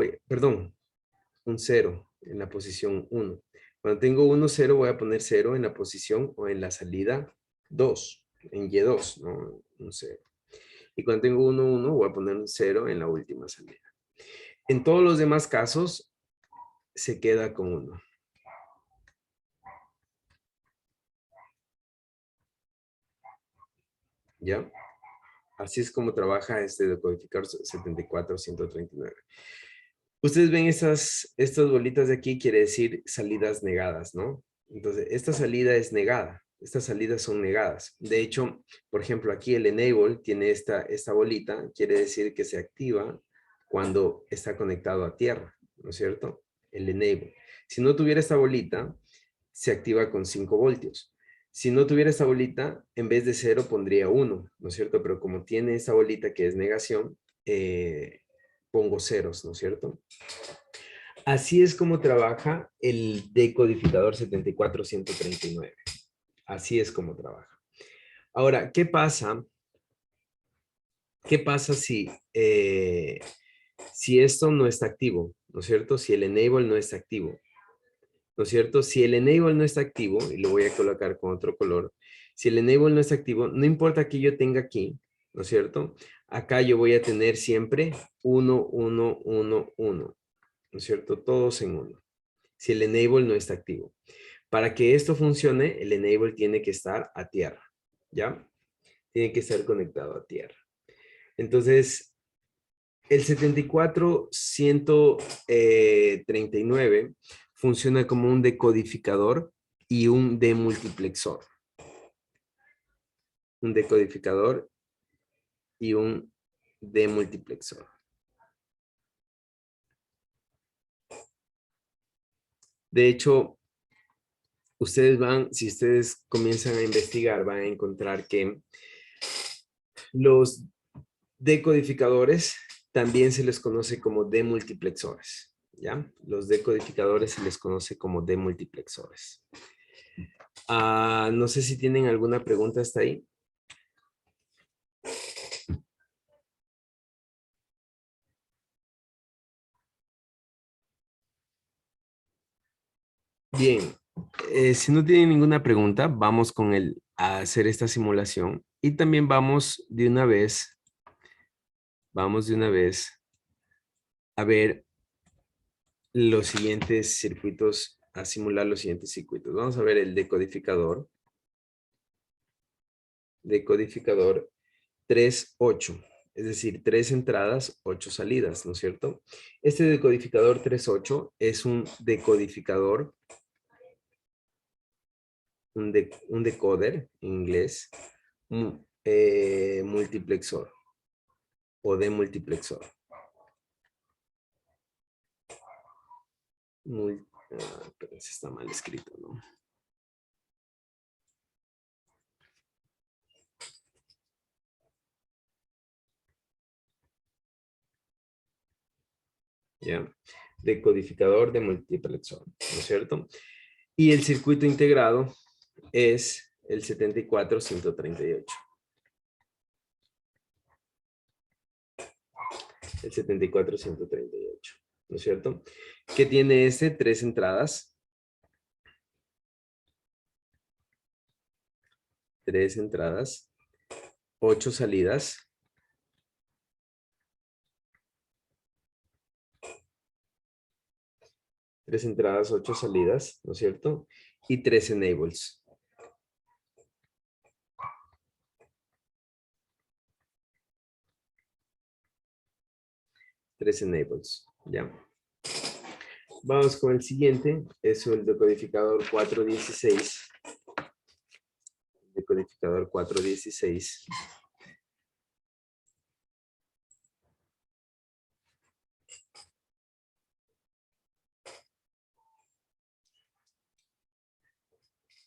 un 0 en la posición 1. Cuando tengo 1, 0, voy a poner 0 en la posición o en la salida 2, en Y2, ¿no? Un 0. Y cuando tengo 1, 1, voy a poner un 0 en la última salida. En todos los demás casos, se queda con 1. ¿Ya? Así es como trabaja este decodificador 74139. Ustedes ven estas bolitas de aquí, quiere decir salidas negadas, ¿no? Entonces, esta salida es negada. Estas salidas son negadas. De hecho, por ejemplo, aquí el enable tiene esta bolita, quiere decir que se activa cuando está conectado a tierra, ¿no es cierto? El enable. Si no tuviera esta bolita, se activa con 5 voltios. Si no tuviera esta bolita, en vez de 0 pondría 1, ¿no es cierto? Pero como tiene esta bolita que es negación, pongo ceros, ¿no es cierto? Así es como trabaja el decodificador 74139. Así es como trabaja. Ahora, ¿qué pasa? ¿Qué pasa si esto no está activo? ¿No es cierto? Si el enable no está activo. ¿No es cierto? Si el enable no está activo, y lo voy a colocar con otro color, si el enable no está activo, no importa que yo tenga aquí, ¿no es cierto? Acá yo voy a tener siempre 1, 1, 1, 1, ¿no es cierto? Todos en 1. Si el enable no está activo. Para que esto funcione, el enable tiene que estar a tierra, ¿ya? Tiene que estar conectado a tierra. Entonces, el 74139 funciona como un decodificador y un demultiplexor. Un decodificador y un demultiplexor. De hecho, si ustedes comienzan a investigar, van a encontrar que los decodificadores también se les conoce como demultiplexores, ¿ya? Los decodificadores se les conoce como demultiplexores. No sé si tienen alguna pregunta hasta ahí. Bien, si no tienen ninguna pregunta, vamos a hacer esta simulación y también vamos de una vez a ver los siguientes circuitos, a simular los siguientes circuitos. Vamos a ver el decodificador 3.8, es decir, 3 entradas, 8 salidas, ¿no es cierto? Este decodificador 3.8 es un decodificador, un decoder en inglés, multiplexor o demultiplexor. Pero si está mal escrito, ¿no? ¿Ya? Decodificador de multiplexor, ¿no es cierto? Y el circuito integrado es el 74138. El 74138, ¿no es cierto? Que tiene 3 entradas. 3 entradas, 8 salidas. Tres entradas, 8 salidas, ¿no es cierto? Y 3 enables. Tres enables, ¿ya? Vamos con el siguiente, es el decodificador 416. Decodificador 416.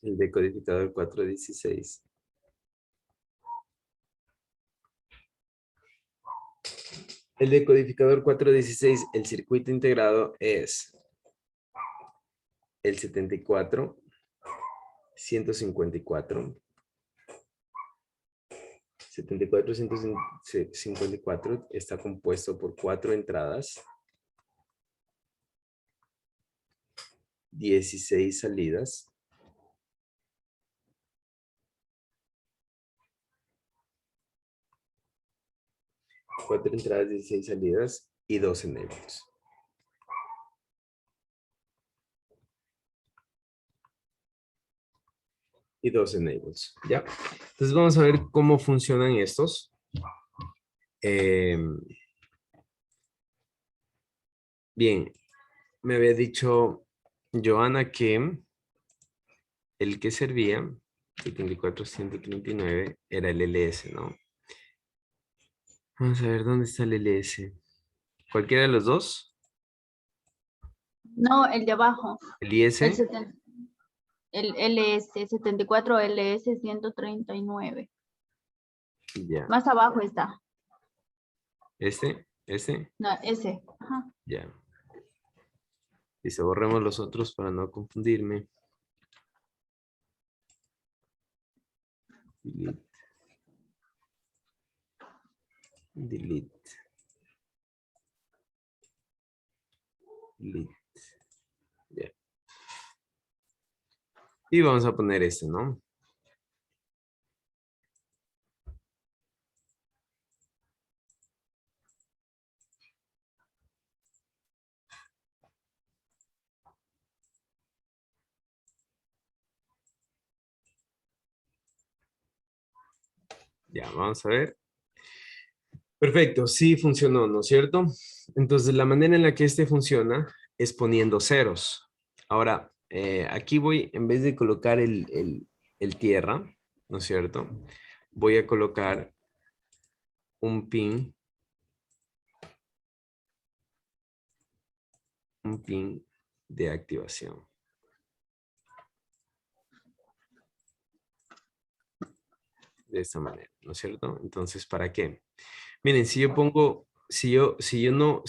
El decodificador 416. El decodificador 416, el circuito integrado es el 74-154. 74-154 está compuesto por 4 entradas, 16 salidas, 4 entradas, 16 salidas y 2 enables. y 2 enables, ¿ya? Entonces vamos a ver cómo funcionan estos. Bien, me había dicho Joana que el que servía, 74.139, era el LS, ¿no? Vamos a ver dónde está el LS. ¿Cualquiera de los dos? No, el de abajo. ¿El IS? El LS, 74 LS 139. Ya. Más abajo está. ¿Este? No, ese. Ajá. Ya. Listo, borremos los otros para no confundirme. Delete. Delete. Delete. Ya. Y vamos a poner este, ¿no? Ya, vamos a ver. Perfecto, sí funcionó, ¿no es cierto? Entonces, la manera en la que este funciona es poniendo ceros. Ahora, aquí voy, en vez de colocar el tierra, ¿no es cierto? Voy a colocar un pin de activación. De esta manera, ¿no es cierto? Entonces, ¿para qué? Miren, si yo pongo, si yo no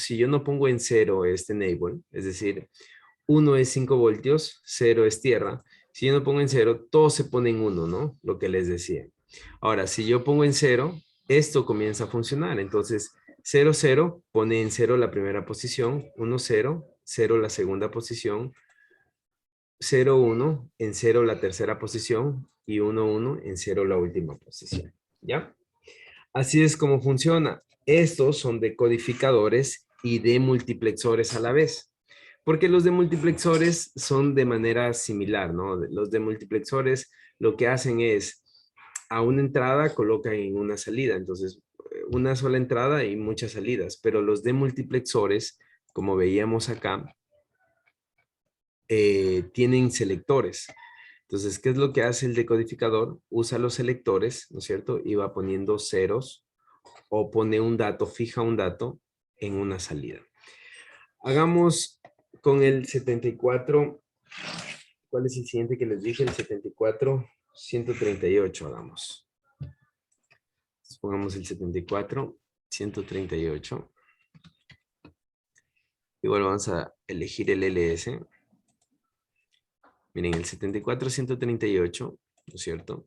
pongo en cero este enable, es decir, 1 es 5 voltios, 0 es tierra. Si yo no pongo en cero, todo se pone en 1, ¿no? Lo que les decía. Ahora, si yo pongo en cero, esto comienza a funcionar. Entonces, 0, 0, pone en cero la primera posición, 1, 0, 0 la segunda posición, 0, 1, en cero la tercera posición y 1, 1, en cero la última posición. ¿Ya? Así es como funciona. Estos son decodificadores y de multiplexores a la vez. Porque los de multiplexores son de manera similar, ¿no? Los de multiplexores lo que hacen es a una entrada colocan en una salida. Entonces, una sola entrada y muchas salidas. Pero los de multiplexores, como veíamos acá, tienen selectores. Entonces, ¿qué es lo que hace el decodificador? Usa los selectores, ¿no es cierto? Y va poniendo ceros o pone un dato, fija un dato en una salida. Hagamos con el 74. ¿Cuál es el siguiente que les dije? El 74.138 hagamos. Entonces, pongamos el 74.138. Igual vamos a elegir el LS. Miren, el 74.138, ¿no es cierto?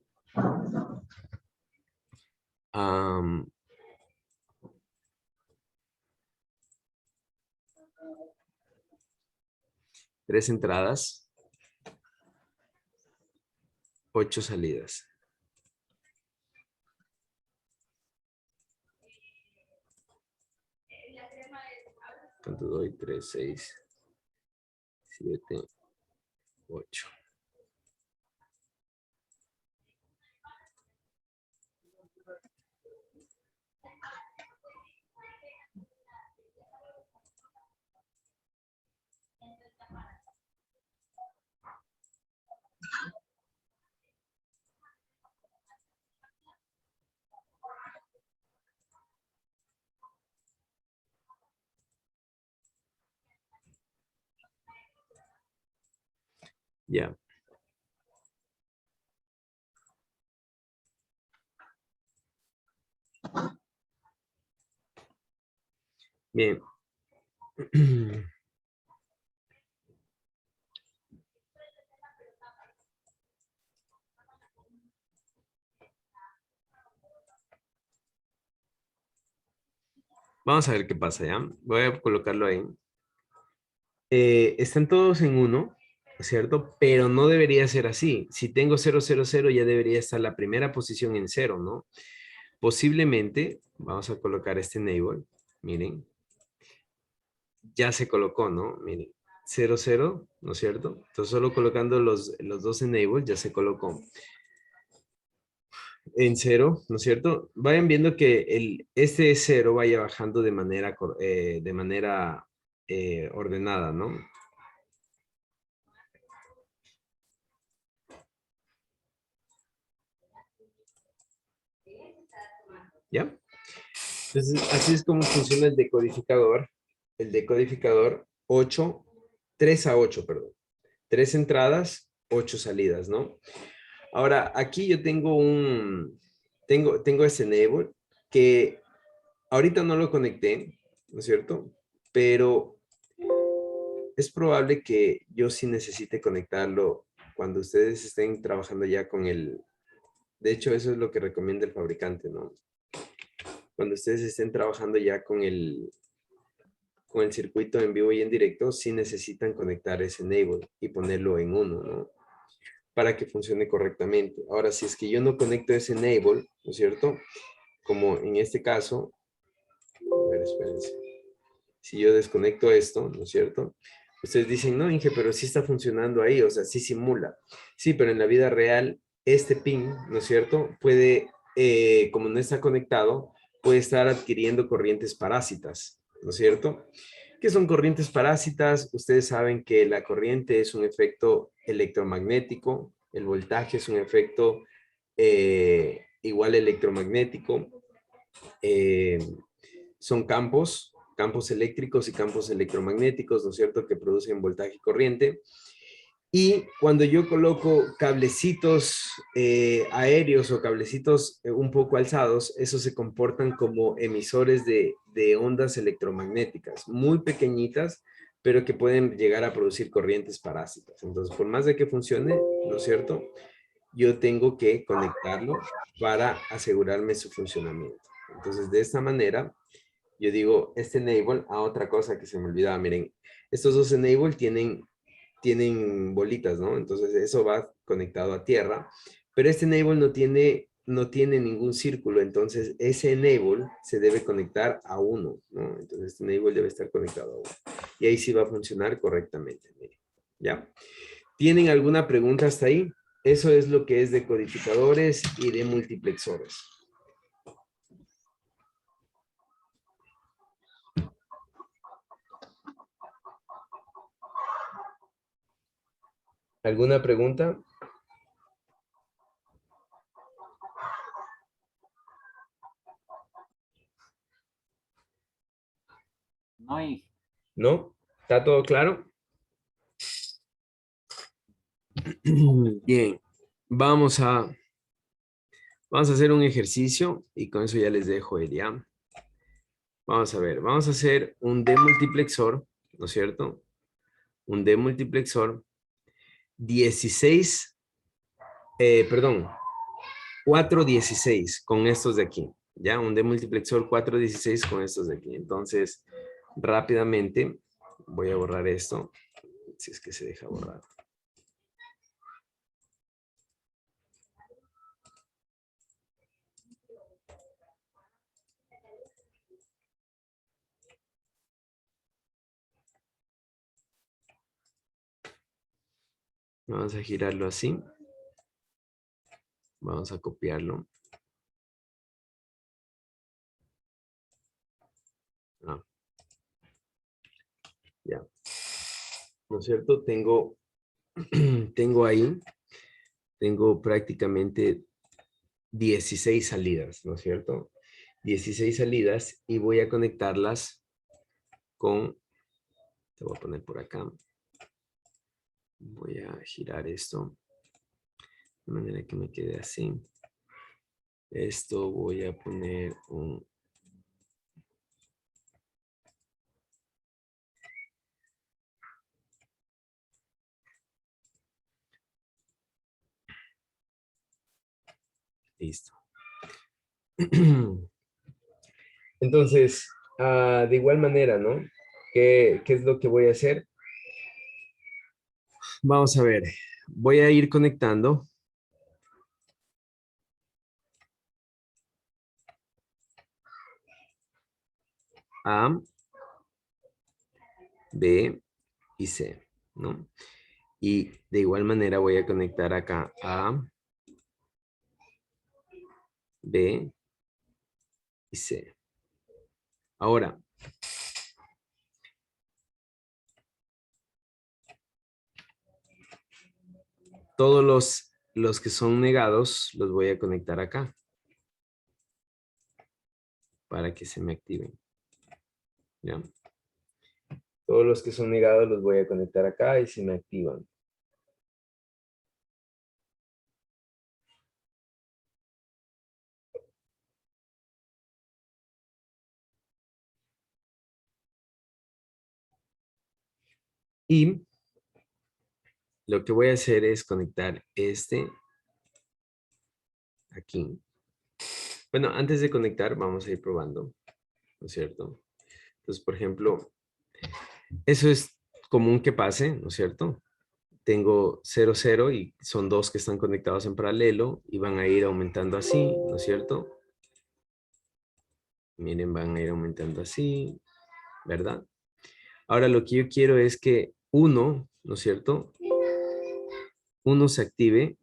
Tres entradas, 8 salidas. ¿Cuánto doy? 3, 6, 7, 8. Ya. Bien. Vamos a ver qué pasa, ¿ya? Voy a colocarlo ahí. Están todos en 1, ¿cierto? Pero no debería ser así. Si tengo 0, 0, 0, ya debería estar la primera posición en 0, ¿no? Posiblemente, vamos a colocar este enable, miren. Ya se colocó, ¿no? Miren, 0, 0, ¿no es cierto? Entonces solo colocando los dos enable ya se colocó en 0, ¿no es cierto? Vayan viendo que este 0 vaya bajando de manera ordenada, ¿no? ¿Ya? Entonces, así es como funciona el decodificador. El decodificador 8, 3 a 8, perdón. 3 entradas, 8 salidas, ¿no? Ahora, aquí yo tengo tengo ese enable que ahorita no lo conecté, ¿no es cierto? Pero es probable que yo sí necesite conectarlo cuando ustedes estén trabajando ya con de hecho, eso es lo que recomienda el fabricante, ¿no? Cuando ustedes estén trabajando ya con el circuito en vivo y en directo, sí necesitan conectar ese enable y ponerlo en 1, ¿no? Para que funcione correctamente. Ahora, si es que yo no conecto ese enable, ¿no es cierto? Como en este caso, a ver, espérense. Si yo desconecto esto, ¿no es cierto? Ustedes dicen, no, Inge, pero sí está funcionando ahí, o sea, sí simula. Sí, pero en la vida real, este pin, ¿no es cierto? Puede, como no está conectado, puede estar adquiriendo corrientes parásitas, ¿no es cierto? ¿Qué son corrientes parásitas? Ustedes saben que la corriente es un efecto electromagnético, el voltaje es un efecto igual electromagnético. Son campos eléctricos y campos electromagnéticos, ¿no es cierto?, que producen voltaje y corriente. Y cuando yo coloco cablecitos aéreos o cablecitos un poco alzados, esos se comportan como emisores de ondas electromagnéticas, muy pequeñitas, pero que pueden llegar a producir corrientes parásitas. Entonces, por más de que funcione, ¿no es cierto?, yo tengo que conectarlo para asegurarme su funcionamiento. Entonces, de esta manera, yo digo, este enable, otra cosa que se me olvidaba, miren, estos dos enable tienen bolitas, ¿no? Entonces eso va conectado a tierra, pero este enable no tiene ningún círculo, entonces ese enable se debe conectar a 1, ¿no? Entonces este enable debe estar conectado a 1. Y ahí sí va a funcionar correctamente, miren, ¿ya? ¿Tienen alguna pregunta hasta ahí? Eso es lo que es de codificadores y de multiplexores. ¿Alguna pregunta? No, y ¿No? ¿Está todo claro? Bien. Vamos a hacer un ejercicio y con eso ya les dejo el ya. Vamos a ver, vamos a hacer un demultiplexor, ¿no es cierto? Un demultiplexor 16, perdón, 416 con estos de aquí. Ya, un demultiplexor 416 con estos de aquí. Entonces, rápidamente voy a borrar esto, si es que se deja borrar. Vamos a girarlo así. Vamos a copiarlo. Ya. ¿No es cierto? Tengo prácticamente 16 salidas, ¿no es cierto? 16 salidas y voy a conectarlas te voy a poner por acá. Voy a girar esto de manera que me quede así. Esto voy a poner listo. Entonces, de igual manera, ¿no? ¿Qué es lo que voy a hacer? Vamos a ver. Voy a ir conectando. A, B y C. ¿no? Y de igual manera voy a conectar acá A, B y C. Ahora, todos los que son negados los voy a conectar acá para que se me activen. ¿Ya? Todos los que son negados los voy a conectar acá y se me activan. Y lo que voy a hacer es conectar este aquí. Bueno, antes de conectar vamos a ir probando, ¿no es cierto? Entonces, por ejemplo, eso es común que pase, ¿no es cierto? Tengo 0, 0 y son dos que están conectados en paralelo y van a ir aumentando así, ¿no es cierto? Miren, van a ir aumentando así, ¿verdad? Ahora lo que yo quiero es que uno, ¿no es cierto? Uno se active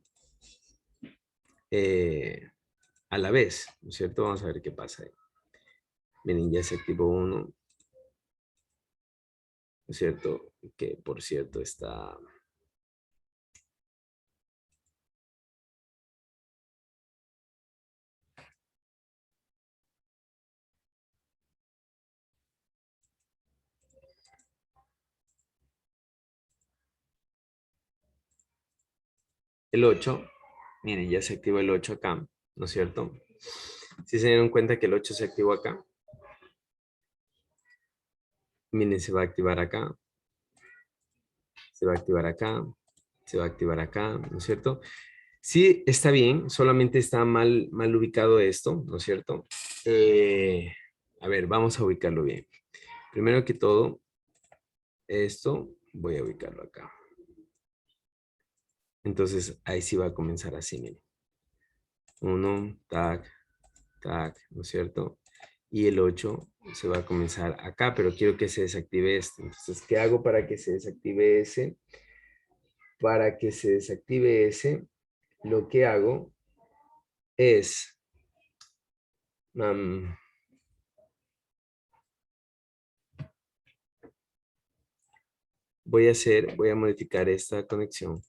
a la vez, ¿no es cierto? Vamos a ver qué pasa ahí. Miren, ya se activó uno, ¿no es cierto? Que por cierto está... El 8, miren, ya se activó el 8 acá, ¿no es cierto? Si se dieron cuenta que el 8 se activó acá, miren, se va a activar acá, se va a activar acá, se va a activar acá, ¿no es cierto? Sí, está bien, solamente está mal ubicado esto, ¿no es cierto? A ver, vamos a ubicarlo bien. Primero que todo, esto voy a ubicarlo acá. Entonces, ahí sí va a comenzar así, miren. 1, tac, tac, ¿no es cierto? Y el 8 se va a comenzar acá, pero quiero que se desactive este. Entonces, ¿qué hago para que se desactive ese? Para que se desactive ese, lo que hago es... voy a modificar esta conexión.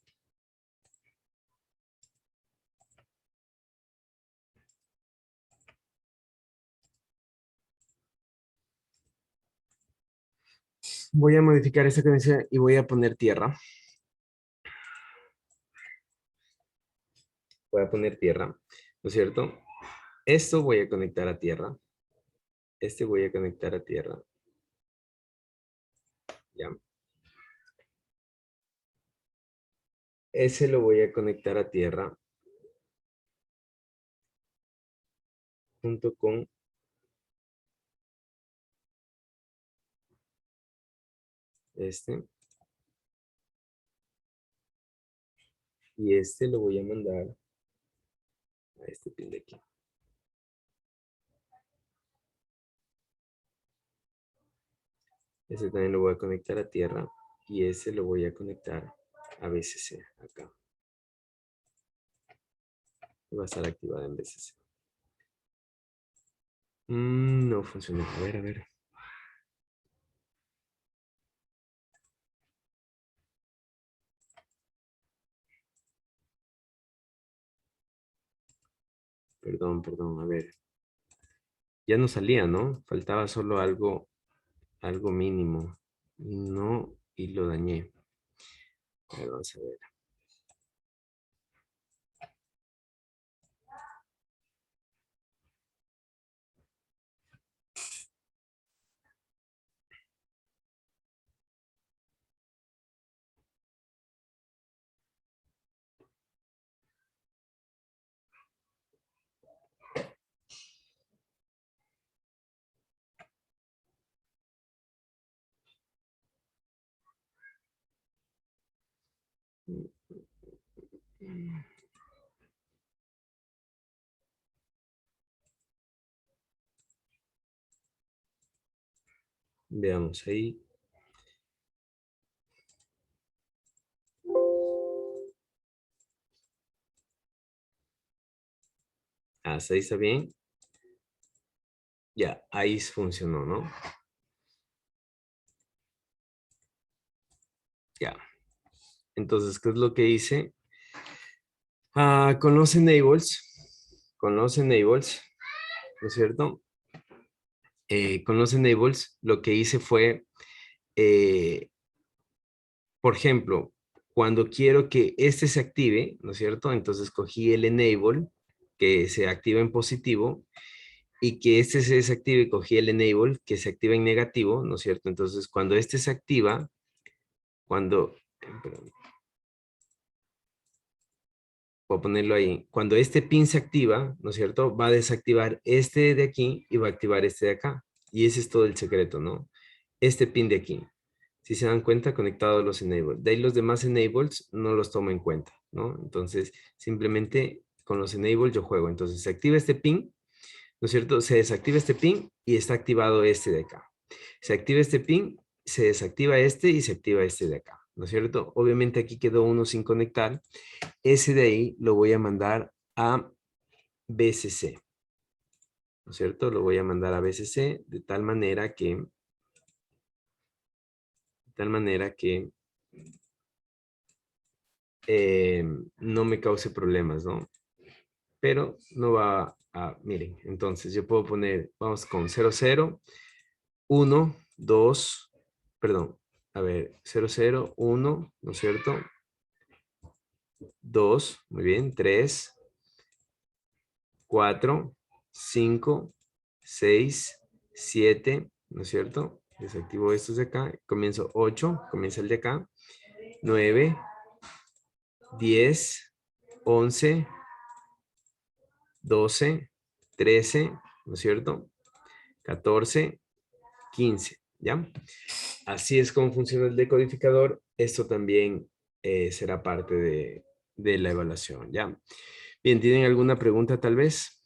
Voy a modificar esta conexión y voy a poner tierra. Voy a poner tierra, ¿no es cierto? Esto voy a conectar a tierra. Este voy a conectar a tierra. Ya. Ese lo voy a conectar a tierra. Junto con este. Y este lo voy a mandar a este pin de aquí. Ese también lo voy a conectar a tierra. Y ese lo voy a conectar a VCC acá. Va a estar activada en VCC. No funcionó. A ver, a ver. Perdón, perdón, a ver. Ya no salía, ¿no? Faltaba solo algo mínimo. No, y lo dañé. A ver, vamos a ver. Veamos ahí. Hasta ahí está bien. Ya, ahí funcionó, ¿no? Ya. Entonces, ¿qué es lo que hice? Con los enables, ¿no es cierto? Con los enables, lo que hice fue, por ejemplo, cuando quiero que este se active, ¿no es cierto? Entonces cogí el enable, que se activa en positivo, y que este se desactive, cogí el enable, que se activa en negativo, ¿no es cierto? Entonces, cuando este se activa, perdón, voy a ponerlo ahí, cuando este pin se activa, ¿no es cierto? Va a desactivar este de aquí y va a activar este de acá. Y ese es todo el secreto, ¿no? Este pin de aquí. Si se dan cuenta, conectado a los enables. De ahí los demás enables no los tomo en cuenta, ¿no? Entonces, simplemente con los enables yo juego. Entonces, se activa este pin, ¿no es cierto? Se desactiva este pin y está activado este de acá. Se activa este pin, se desactiva este y se activa este de acá, ¿no es cierto? Obviamente aquí quedó uno sin conectar. Ese de ahí lo voy a mandar a BCC, ¿no es cierto? Lo voy a mandar a BCC de tal manera que no me cause problemas, ¿no? Pero no va a, miren, entonces yo puedo poner, vamos con 00, 1, 2, perdón, a ver, 00, 1, ¿no es cierto? 2, muy bien, 3, 4, 5, 6, 7, ¿no es cierto? Desactivo estos de acá, comienzo 8, comienza el de acá, 9, 10, 11, 12, 13, ¿no es cierto? 14, 15, ¿ya? Así es como funciona el decodificador. Esto también será parte de la evaluación, ¿ya? Bien, ¿tienen alguna pregunta tal vez?